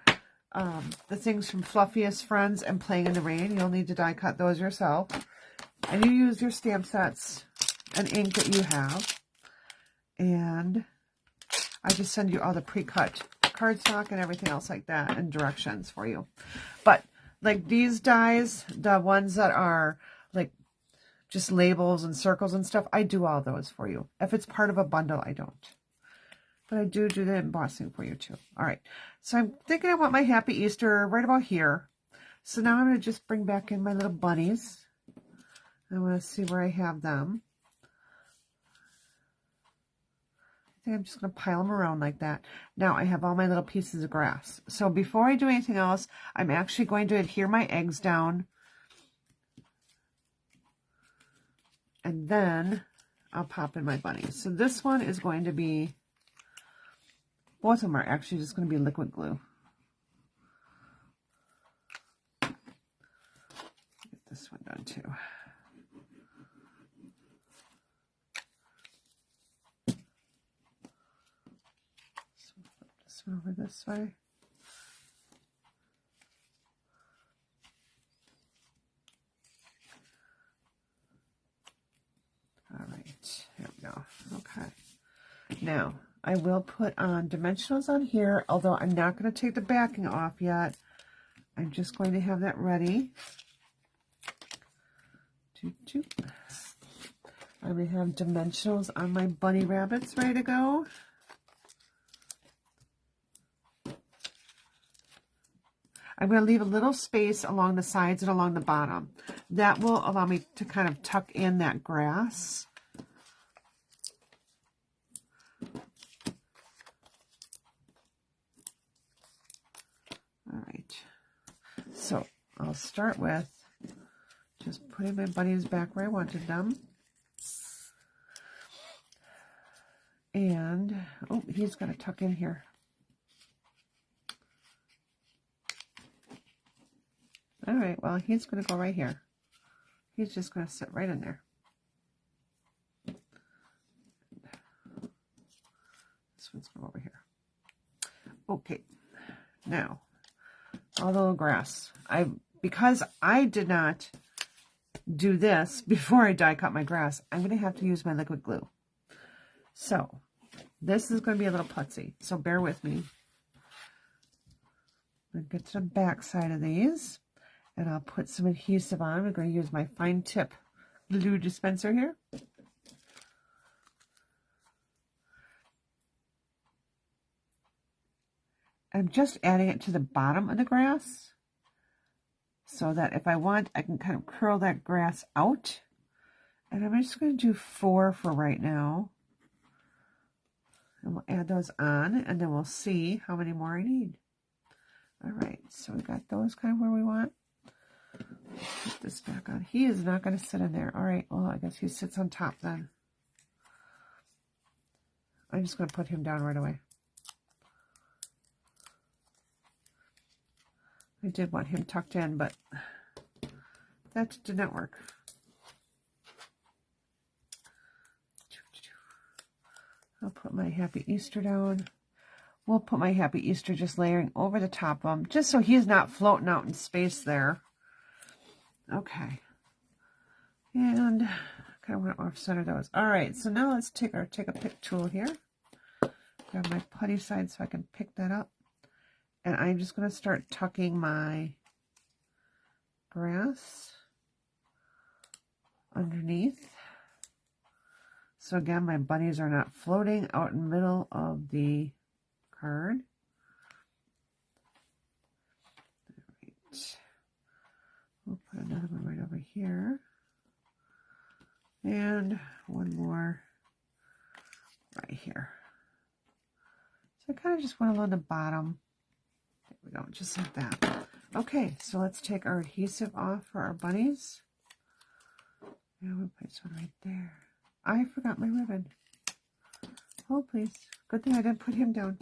the things from Fluffiest Friends and Playing in the Rain. You'll need to die cut those yourself. And you use your stamp sets and ink that you have. And I just send you all the pre-cut cardstock and everything else like that, and directions for you. But like these dies, the ones that are like just labels and circles and stuff, I do all those for you. If it's part of a bundle, I don't. But I do the embossing for you too. All right. So I'm thinking I want my Happy Easter right about here. So now I'm going to just bring back in my little bunnies. I want to see where I have them. I think I'm just going to pile them around like that. Now I have all my little pieces of grass. So before I do anything else, I'm actually going to adhere my eggs down. And then I'll pop in my bunnies. So this one is going to be, both of them are actually just going to be liquid glue. Get this one done too. Over this way. All right, here we go. Okay. Now, I will put on dimensionals on here, although I'm not going to take the backing off yet. I'm just going to have that ready. I already have dimensionals on my bunny rabbits ready to go. I'm going to leave a little space along the sides and along the bottom. That will allow me to kind of tuck in that grass. All right. So I'll start with just putting my bunnies back where I wanted them. And, oh, he's got to tuck in here. All right, well, he's going to go right here. He's just going to sit right in there. This one's going over here. Okay, now, all the little grass. Because I did not do this before I die cut my grass, I'm going to have to use my liquid glue. So, this is going to be a little putsy, so bear with me. I'm going to get to the back side of these. And I'll put some adhesive on. I'm going to use my fine tip glue dispenser here. I'm just adding it to the bottom of the grass so that if I want, I can kind of curl that grass out And I'm just going to do 4 for right now. And we'll add those on, and then we'll see how many more I need. All right, so we got those kind of where we want. Put this back on. He is not going to sit in there. All right, well, I guess he sits on top then. I'm just going to put him down right away. I did want him tucked in, but that did not work. I'll put my Happy Easter down. We'll put my Happy Easter just layering over the top of him, just so he's not floating out in space there. Okay. And I kind of want to off-center those. All right, so now let's take a pick tool here. Grab my putty side so I can pick that up. And I'm just going to start tucking my grass underneath. So again, my bunnies are not floating out in the middle of the card. All right. We'll put another one right over here. And one more right here. So I kind of just want along the bottom. There we go, just like that. Okay, so let's take our adhesive off for our bunnies. And we'll place one right there. I forgot my ribbon. Oh, please. Good thing I didn't put him down.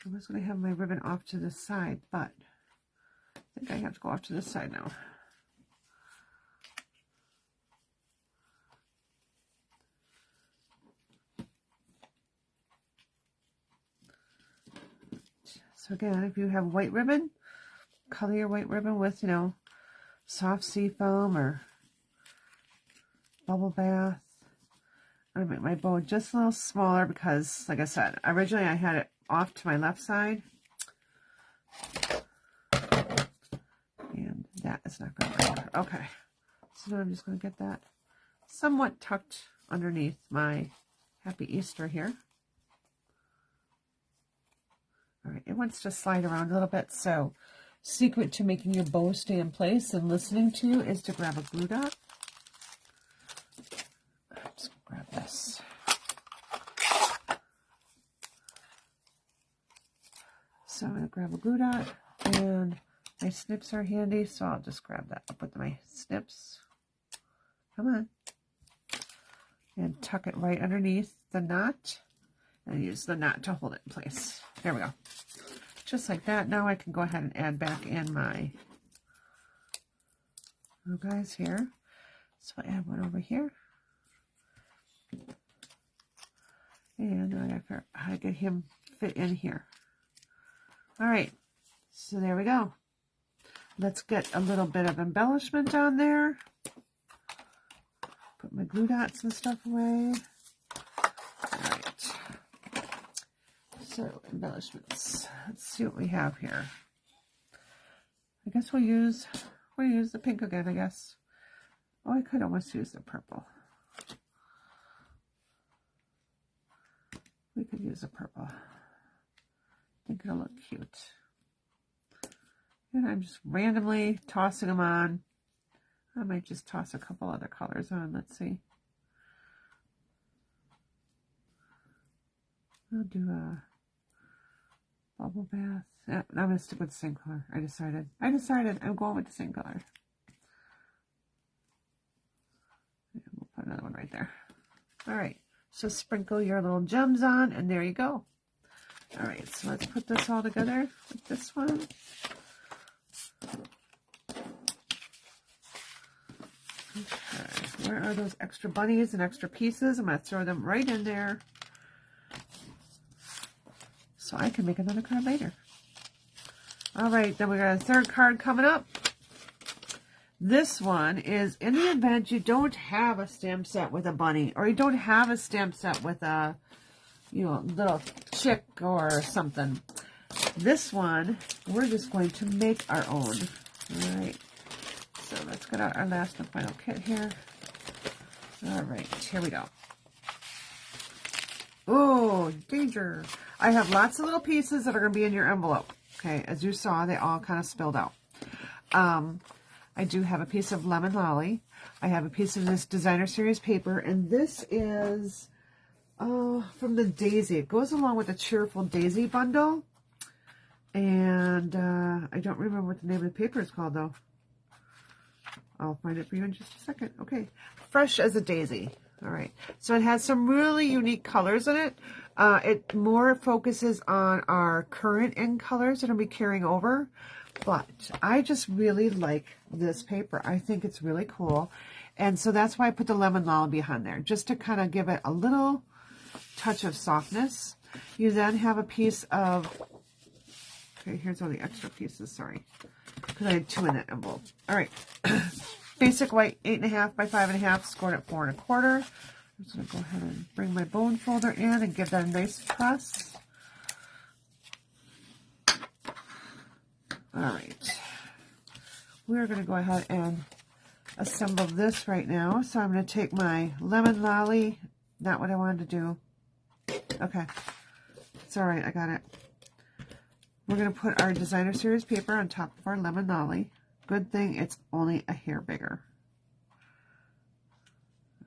I was going to have my ribbon off to the side, but I think I have to go off to this side now. So again, if you have white ribbon, color your white ribbon with, soft sea foam or bubble bath. I'm going to make my bow just a little smaller because, like I said, originally I had it off to my left side. And that is not going to work. Okay. So now I'm just going to get that somewhat tucked underneath my Happy Easter here. All right, it wants to slide around a little bit, so secret to making your bow stay in place and listening to you is to grab a glue dot. Let's grab this. So I'm going to grab a glue dot, and my snips are handy, so I'll just grab that up with my snips. Come on. And tuck it right underneath the knot, and use the knot to hold it in place. There we go. Just like that. Now I can go ahead and add back in my little guys here. So I add one over here. And I got how to get him fit in here. All right. So there we go. Let's get a little bit of embellishment on there. Put my glue dots and stuff away. All right. So embellishments. Let's see what we have here. I guess we'll use the pink again, I guess. Oh, I could almost use the purple. We could use the purple. I think it'll look cute. And I'm just randomly tossing them on. I might just toss a couple other colors on. Let's see. I'll do a bubble bath. Yeah, I'm going to stick with the same color. I decided I'm going with the same color. And we'll put another one right there. All right. So sprinkle your little gems on, and there you go. All right. So let's put this all together with this one. Okay. Where are those extra bunnies and extra pieces? I'm going to throw them right in there, so I can make another card later. All right, then we got a third card coming up. This one is in the event you don't have a stamp set with a bunny, or you don't have a stamp set with a, little chick or something. This one, we're just going to make our own. All right, so let's get out our last and final kit here. All right, here we go. Oh, danger. I have lots of little pieces that are going to be in your envelope. Okay, as you saw, they all kind of spilled out. I do have a piece of Lemon Lolly. I have a piece of this Designer Series paper, and this is from the Daisy. It goes along with the Cheerful Daisy bundle. And I don't remember what the name of the paper is called, though. I'll find it for you in just a second. Okay. Fresh as a Daisy. All right. So it has some really unique colors in it. It more focuses on our current in colors that I'll be carrying over. But I just really like this paper. I think it's really cool. And so that's why I put the Lemon Lolly behind there, just to kind of give it a little touch of softness. You then have a piece of... Okay, here's all the extra pieces, sorry. Because I had 2 in that envelope. All right. Basic white 8.5 by 5.5, scored at 4 1/4. I'm just going to go ahead and bring my bone folder in and give that a nice press. All right. We're going to go ahead and assemble this right now. So I'm going to take my Lemon Lolly. Not what I wanted to do. Okay. It's all right. I got it. We're going to put our Designer Series paper on top of our Lemon Lolly. Good thing it's only a hair bigger.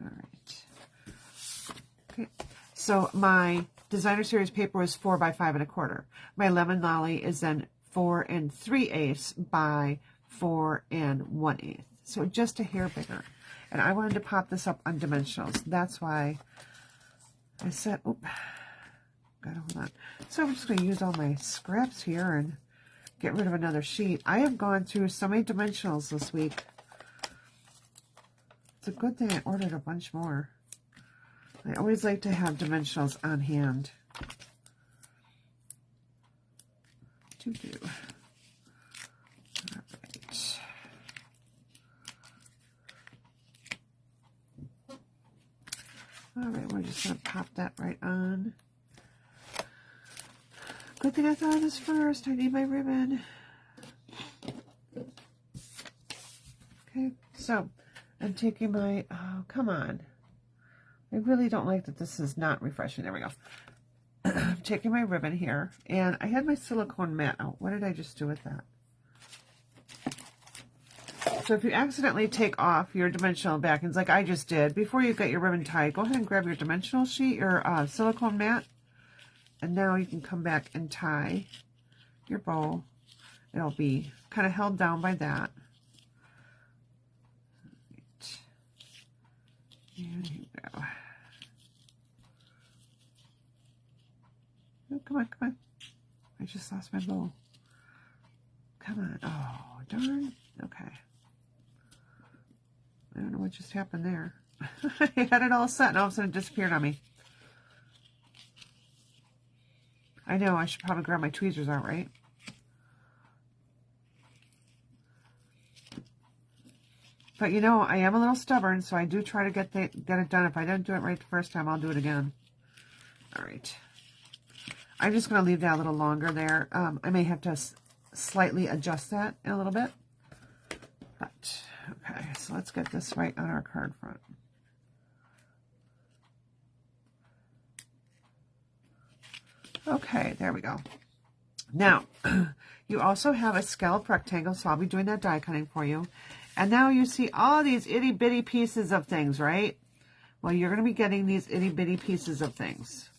All right. Okay. So my Designer Series paper was 4 by 5 1/4. My Lemon Lolly is then 4 3/8 by 4 1/8. So just a hair bigger. And I wanted to pop this up on dimensionals. That's why I said, oop. Gotta hold on. So I'm just going to use all my scraps here and get rid of another sheet. I have gone through so many dimensionals this week. It's a good thing I ordered a bunch more. I always like to have dimensionals on hand. To do. All right. All right, we're just going to pop that right on. Good thing I thought of this first. I need my ribbon. Okay, so I'm taking my, oh, come on. I really don't like that this is not refreshing. There we go. I'm taking my ribbon here, and I had my silicone mat out. What did I just do with that? So if you accidentally take off your dimensional backings, like I just did, before you get your ribbon tied, go ahead and grab your dimensional sheet, your silicone mat. And now you can come back and tie your bow. It'll be kind of held down by that. Right. And here we go. Oh, come on, come on. I just lost my bow. Come on. Oh, darn. Okay. I don't know what just happened there. I had it all set and all of a sudden it disappeared on me. I know, I should probably grab my tweezers out, right? But you know, I am a little stubborn, so I do try to get it done. If I don't do it right the first time, I'll do it again. All right. I'm just going to leave that a little longer there. I may have to slightly adjust that in a little bit. But, okay, so let's get this right on our card front. Okay, there we go. Now, you also have a scallop rectangle, so I'll be doing that die cutting for you. And now you see all these itty-bitty pieces of things, right? Well, you're going to be getting these itty-bitty pieces of things.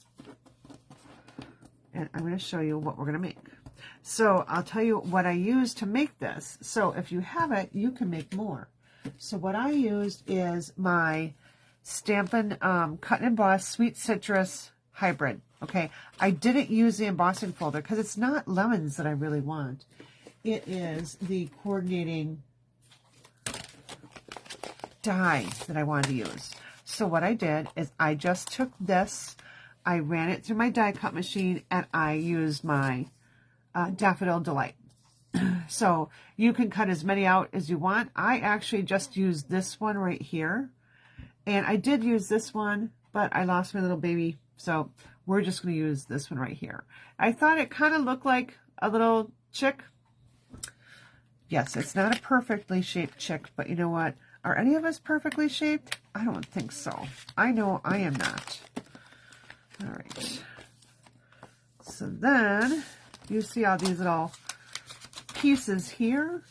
And I'm going to show you what we're going to make. So I'll tell you what I used to make this. So if you have it, you can make more. So what I used is my Stampin' Cut and Emboss Sweet Citrus Hybrid. Okay, I didn't use the embossing folder because it's not lemons that I really want. It is the coordinating die that I wanted to use. So what I did is I just took this, I ran it through my die cut machine, and I used my Daffodil Delight. So you can cut as many out as you want. I actually just used this one right here. And I did use this one, but I lost my little baby. So we're just going to use this one right here. I thought it kind of looked like a little chick. Yes, it's not a perfectly shaped chick, but you know what? Are any of us perfectly shaped? I don't think so. I know I am not. All right. So then you see all these little pieces here.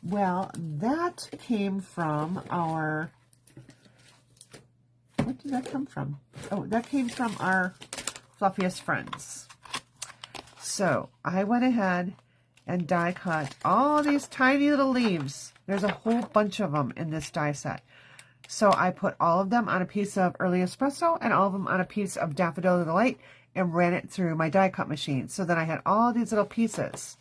Well, that came from our, what did that come from? Oh, that came from our Fluffiest Friends. So I went ahead and die cut all these tiny little leaves. There's a whole bunch of them in this die set. So I put all of them on a piece of Early Espresso and all of them on a piece of Daffodil Delight and ran it through my die cut machine. So then I had all these little pieces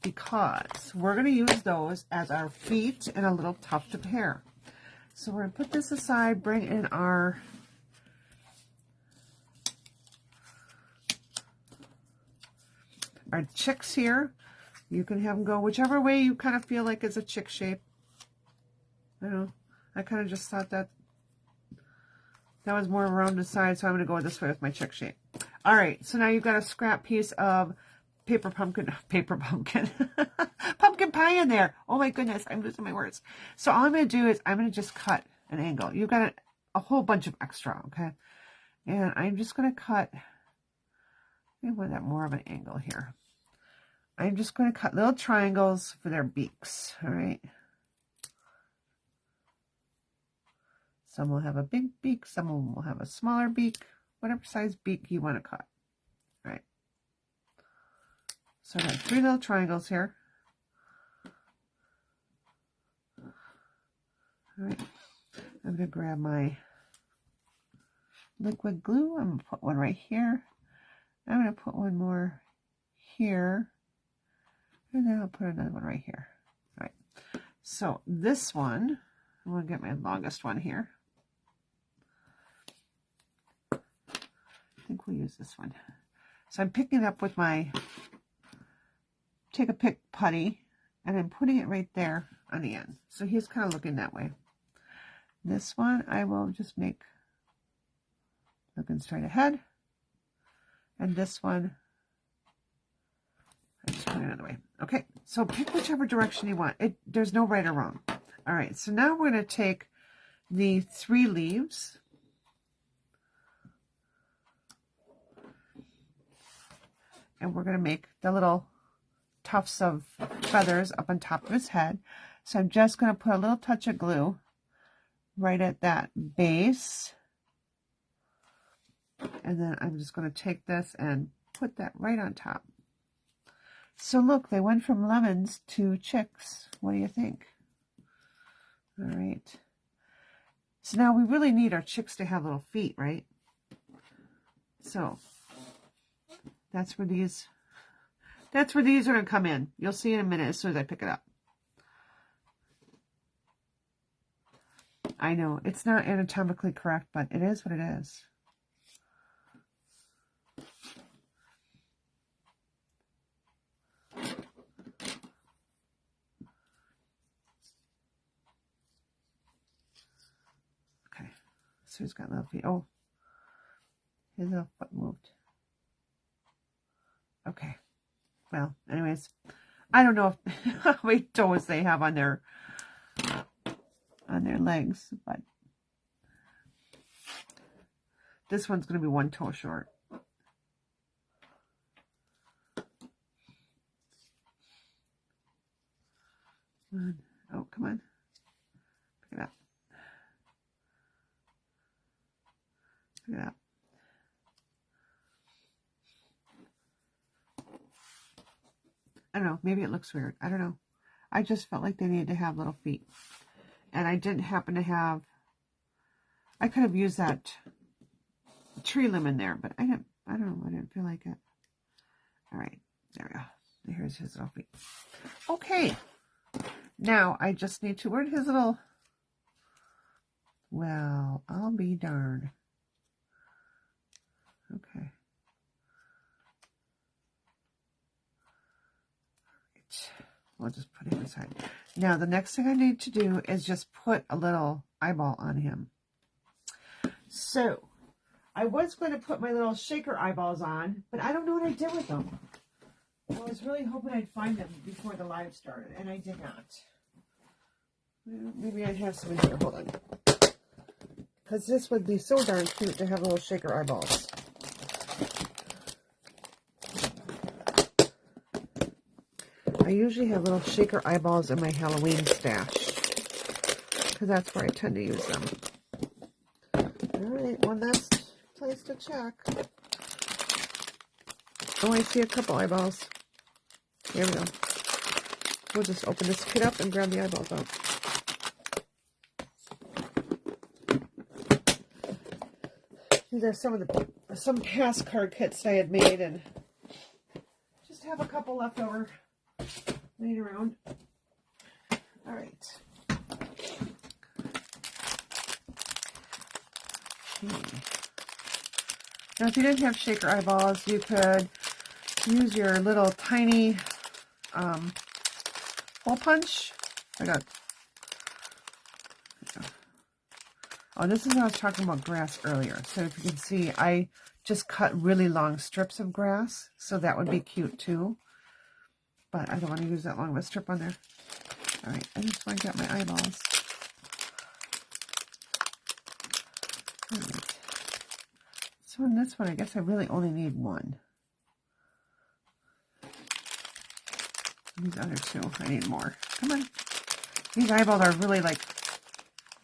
because we're going to use those as our feet and a little tuft of hair. So we're going to put this aside, bring in our chicks here. You can have them go whichever way you kind of feel like is a chick shape. I don't know. I kind of just thought that was more around the side, so I'm going to go this way with my chick shape. All right, so now you've got a scrap piece of pumpkin pie in there. Oh my goodness, I'm losing my words. So all I'm going to do is I'm going to just cut an angle. You've got a whole bunch of extra, okay? And I'm just going to cut, I want that more of an angle here. I'm just going to cut little triangles for their beaks, all right? Some will have a big beak, some will have a smaller beak, whatever size beak you want to cut. All right. So I got 3 little triangles here. All right. I'm going to grab my liquid glue. I'm going to put one right here. I'm going to put one more here. And then I'll put another one right here. All right. So this one, I'm going to get my longest one here. I think we'll use this one. So I'm picking it up with my take a pick putty, and I'm putting it right there on the end. So he's kind of looking that way. This one I will just make looking straight ahead. And this one, I just put it another way. Okay, so pick whichever direction you want. There's no right or wrong. All right, so now we're going to take the 3 leaves. And we're going to make the little tufts of feathers up on top of his head. So I'm just going to put a little touch of glue right at that base. And then I'm just going to take this and put that right on top. So look, they went from lemons to chicks. What do you think? All right. So now we really need our chicks to have little feet, right? So that's where these are going to come in. You'll see in a minute as soon as I pick it up. I know, it's not anatomically correct, but it is what it is. Okay, so he's got little feet. Oh, his little foot moved. Okay. Well, anyways, I don't know how many toes they have on their legs, but this one's going to be 1 toe short. Oh, come on. Pick it up. Pick it up. I don't know. Maybe it looks weird. I don't know. I just felt like they needed to have little feet. And I didn't happen to have... I could have used that tree limb in there, but I don't know. I didn't feel like it. All right. There we go. Here's his little feet. Okay. Now, I just need to... Where'd his little... Well, I'll be darned. Okay. We'll just put him aside. Now, the next thing I need to do is just put a little eyeball on him. So, I was going to put my little shaker eyeballs on, but I don't know what I did with them. I was really hoping I'd find them before the live started, and I did not. Well, maybe I'd have some in here. Hold on. Because this would be so darn cute to have little shaker eyeballs. I usually have little shaker eyeballs in my Halloween stash, because that's where I tend to use them. Alright, one last place to check. Oh, I see a couple eyeballs. Here we go. We'll just open this kit up and grab the eyeballs out. These are some past card kits I had made, and just have a couple left over laying around. All right. Now, if you didn't have shaker eyeballs, you could use your little tiny hole punch. Oh, this is what I was talking about grass earlier. So if you can see, I just cut really long strips of grass, so that would be cute too. But I don't want to use that long of a strip on there. All right, I just want to get my eyeballs. All right. So in this one, I guess I really only need one. These other two, I need more. Come on. These eyeballs are really like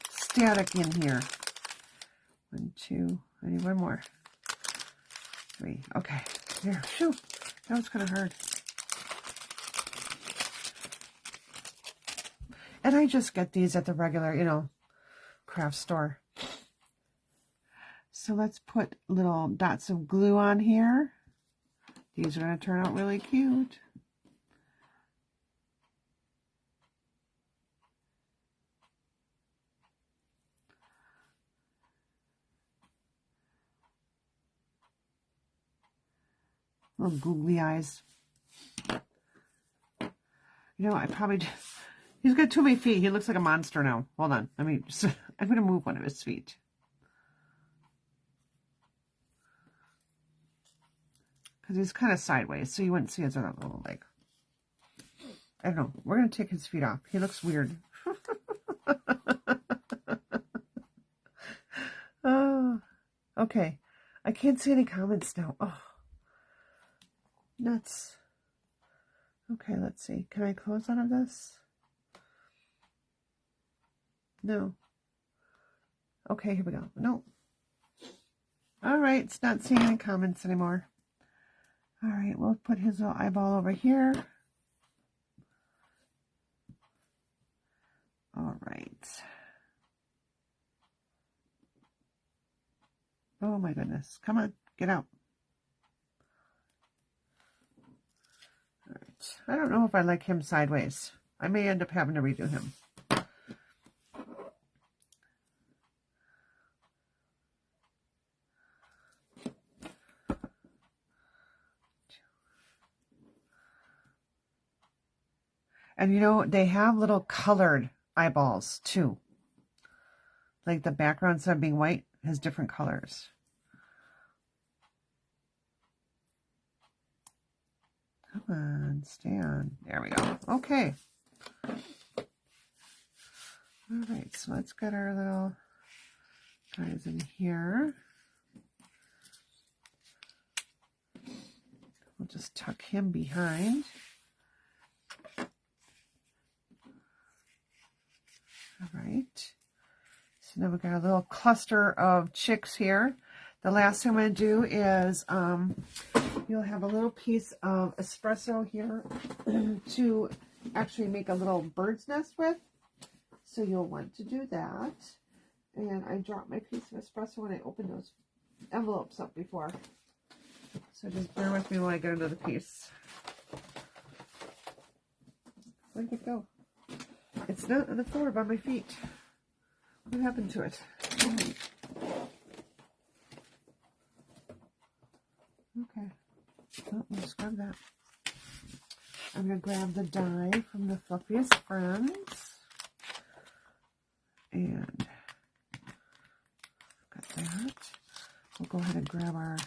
static in here. 1, 2, I need one more. 3, okay. There, phew. That was kind of hard. And I just get these at the regular, you know, craft store. So let's put little dots of glue on here. These are going to turn out really cute. Little googly eyes. You know, I probably... He's got too many feet. He looks like a monster now. Hold on. I'm going to move one of his feet. Because he's kind of sideways, so you wouldn't see his other little leg. I don't know. We're going to take his feet off. He looks weird. Oh, okay. I can't see any comments now. Oh, nuts. Okay, let's see. Can I close out of this? No. Okay, here we go. No. All right, it's not seeing any comments anymore. All right, we'll put his little eyeball over here. All right. Oh my goodness. Come on, get out. All right. I don't know if I like him sideways. I may end up having to redo him. And you know, they have little colored eyeballs too. Like the background, instead of being white, has different colors. Come on, stay on. There we go. Okay. All right, so let's get our little guys in here. We'll just tuck him behind. All right. So now we've got a little cluster of chicks here. The last thing I'm going to do is you'll have a little piece of espresso here to actually make a little bird's nest with. So you'll want to do that. And I dropped my piece of espresso when I opened those envelopes up before. So just bear with me while I get another piece. Where did it go? It's not on the floor by my feet. What happened to it? Okay. Oh, let's grab that. I'm going to grab the die from the Fluffiest Friends. And got that. We'll go ahead and grab our...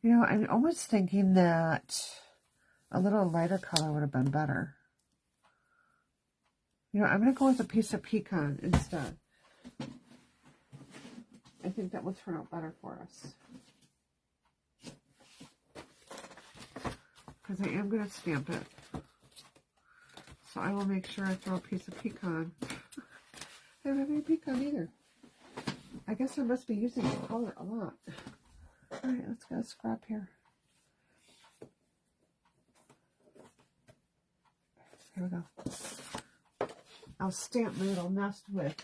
You know, I'm almost thinking that a little lighter color would have been better. You know, I'm going to go with a piece of pecan instead. I think that will turn out better for us. because I am going to stamp it. So I will make sure I throw a piece of pecan. I don't have any pecan either. I guess I must be using the color a lot. Alright, let's get a scrap here. Here we go. I'll stamp my little nest with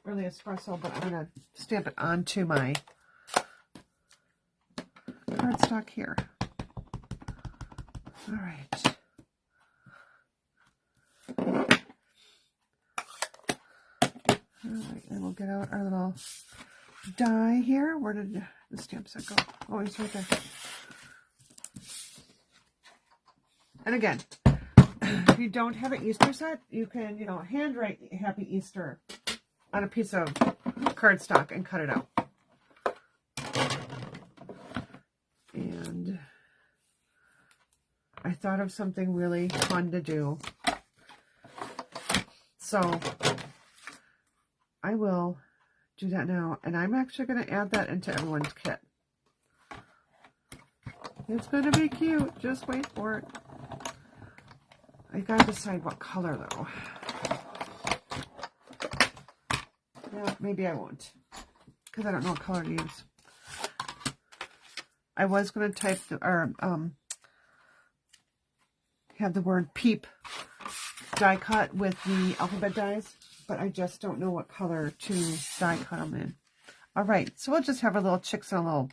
early espresso, but I'm going to stamp it onto my cardstock here. Alright. Alright, and we'll get out our little die here. Where did the stamp set go? Oh, it's right there. And again, if you don't have an Easter set, you can, you know, handwrite Happy Easter on a piece of cardstock and cut it out. And I thought of something really fun to do. So I will do that now. And I'm actually going to add that into everyone's kit. It's going to be cute. Just wait for it. I got to decide what color, though. Yeah, maybe I won't. Because I don't know what color to use. I was going to type the, or have the word peep die cut with the alphabet dies, but I just don't know what color to die cut them in. All right, so we'll just have our little chicks in a little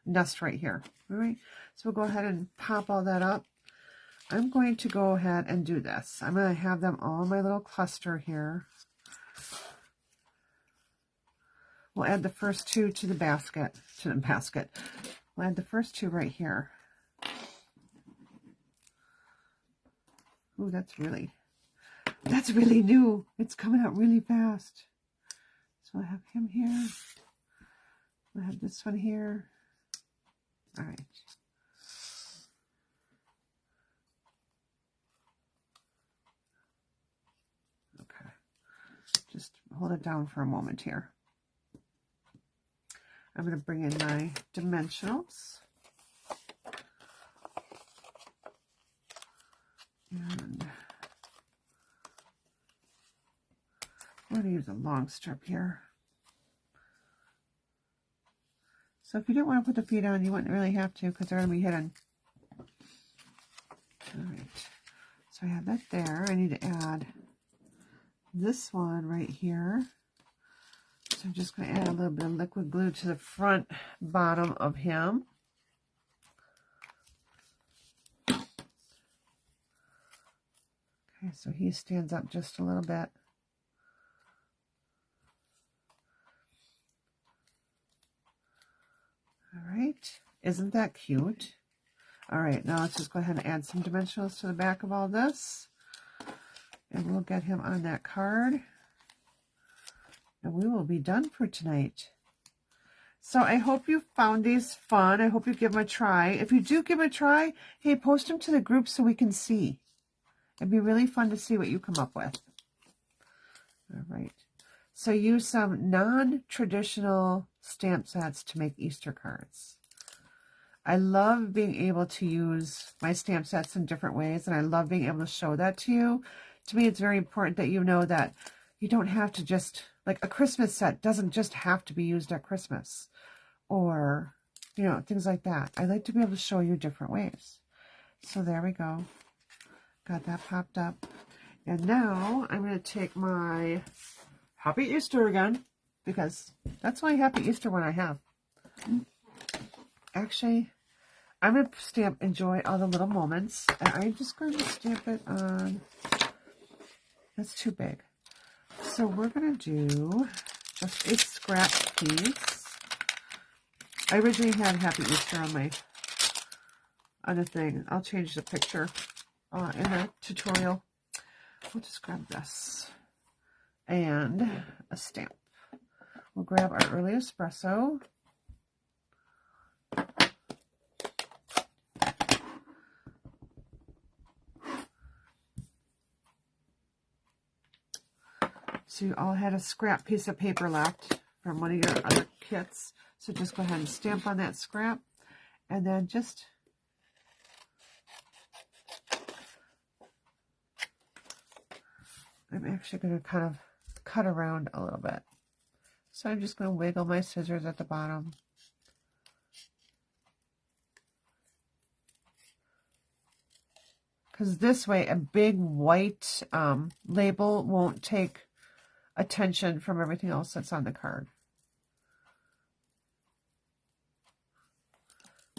nest right here. All right, so we'll go ahead and pop all that up. I'm going to go ahead and do this. I'm going to have them all in my little cluster here. We'll add the first two to the basket. We'll add the first two right here. Ooh, that's really new. It's coming out really fast. So I'll have him here. We'll have this one here. All right. Okay. Just hold it down for a moment here. I'm going to bring in my dimensionals. And I'm going to use a long strip here. So if you didn't want to put the feet on, you wouldn't really have to because they're going to be hidden. All right. So I have that there. I need to add this one right here. So I'm just going to add a little bit of liquid glue to the front bottom of him. Okay, so he stands up just a little bit. All right, isn't that cute? All right, now let's just go ahead and add some dimensionals to the back of all this. And we'll get him on that card. And we will be done for tonight. So I hope you found these fun. I hope you give them a try. If you do give them a try, hey, post them to the group so we can see. It'd be really fun to see what you come up with. All right. So use some non-traditional stamp sets to make Easter cards. I love being able to use my stamp sets in different ways, and I love being able to show that to you. To me, it's very important that you know that you don't have to just, like a Christmas set doesn't just have to be used at Christmas or, you know, things like that. I like to be able to show you different ways. So there we go. Got that popped up. And now I'm going to take my Happy Easter again, because that's my Happy Easter one I have. Actually, I'm going to stamp Enjoy All the Little Moments. And I'm just going to stamp it on, that's too big. So we're going to do just a scrap piece. I originally had Happy Easter on my other thing. I'll change the picture in the tutorial. We'll just grab this and a stamp. We'll grab our early espresso. So you all had a scrap piece of paper left from one of your other kits. So just go ahead and stamp on that scrap and then just I'm actually going to kind of cut around a little bit. So I'm just going to wiggle my scissors at the bottom. Because this way, a big white label won't take attention from everything else that's on the card.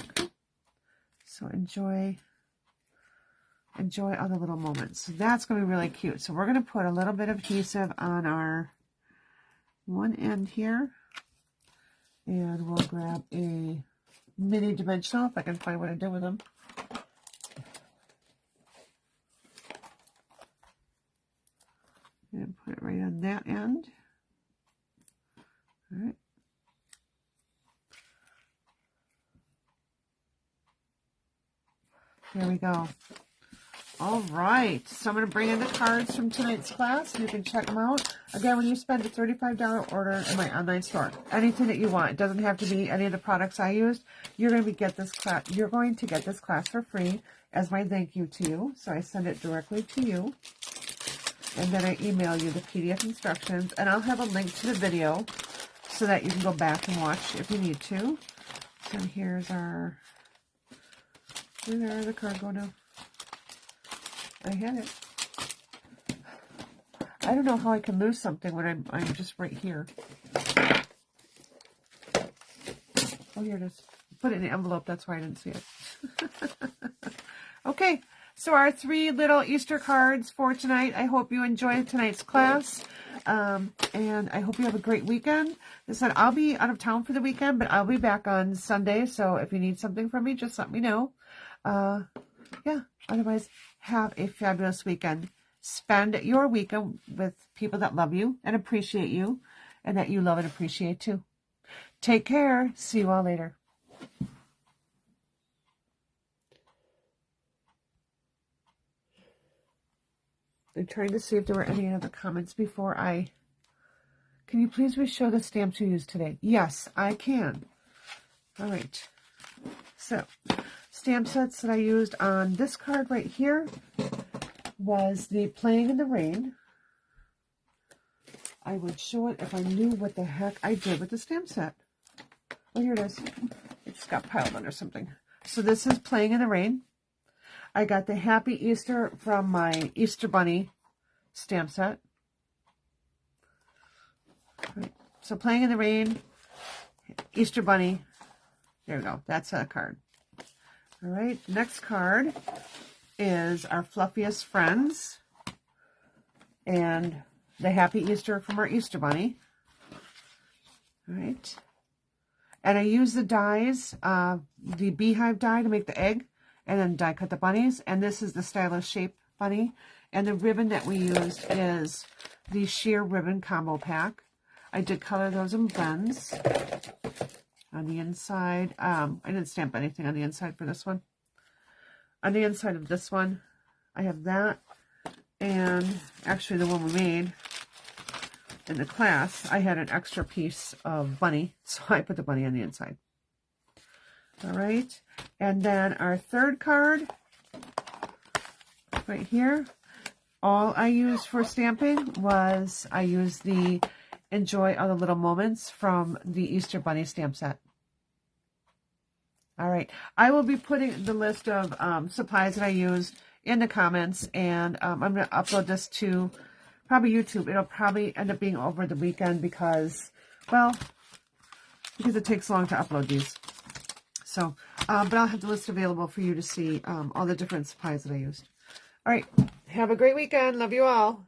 Okay. So enjoy all the little moments. So that's going to be really cute. So we're going to put a little bit of adhesive on our one end here. And we'll grab a mini dimensional, if I can find what I did with them. And put it right on that end. All right. There we go. All right, so I'm going to bring in the cards from tonight's class. You can check them out. Again, when you spend a $35 order in my online store, anything that you want, it doesn't have to be any of the products I used. You're going to get this class. You're going to get this class for free as my thank you to you. So I send it directly to you, and then I email you the PDF instructions, and I'll have a link to the video so that you can go back and watch if you need to. So here's our. Where the card go now? I had it. I don't know how I can lose something when I'm just right here. Oh, here it is. Put it in the envelope. That's why I didn't see it. Okay, so our 3 little Easter cards for tonight. I hope you enjoyed tonight's class. And I hope you have a great weekend. I said I'll be out of town for the weekend, but I'll be back on Sunday. So if you need something from me, just let me know. Yeah, otherwise, have a fabulous weekend. Spend your weekend with people that love you and appreciate you, and that you love and appreciate too. Take care. See you all later. I'm trying to see if there were any other comments before I... Can you please re-show the stamps you used today? Yes, I can. All right. So, stamp sets that I used on this card right here was the Playing in the Rain. I would show it if I knew what the heck I did with the stamp set. Oh, here it is. It's got piled under something. So this is Playing in the Rain. I got the Happy Easter from my Easter Bunny stamp set. Right. So Playing in the Rain, Easter Bunny. There we go. That's a card. All right. Next card is our Fluffiest Friends and the Happy Easter from our Easter Bunny. All right. And I use the dies, the beehive die to make the egg, and then die cut the bunnies. And this is the Stylish Shape bunny. And the ribbon that we used is the sheer ribbon combo pack. I did color those in blends. On the inside, I didn't stamp anything on the inside for this one. On the inside of this one, I have that. And actually the one we made in the class, I had an extra piece of bunny, so I put the bunny on the inside. All right. And then our third card, right here, all I used for stamping was I used the Enjoy All the Little Moments from the Easter Bunny stamp set. All right. I will be putting the list of supplies that I used in the comments, and I'm going to upload this to probably YouTube. It'll probably end up being over the weekend because, well, because it takes long to upload these. So, but I'll have the list available for you to see all the different supplies that I used. All right. Have a great weekend. Love you all.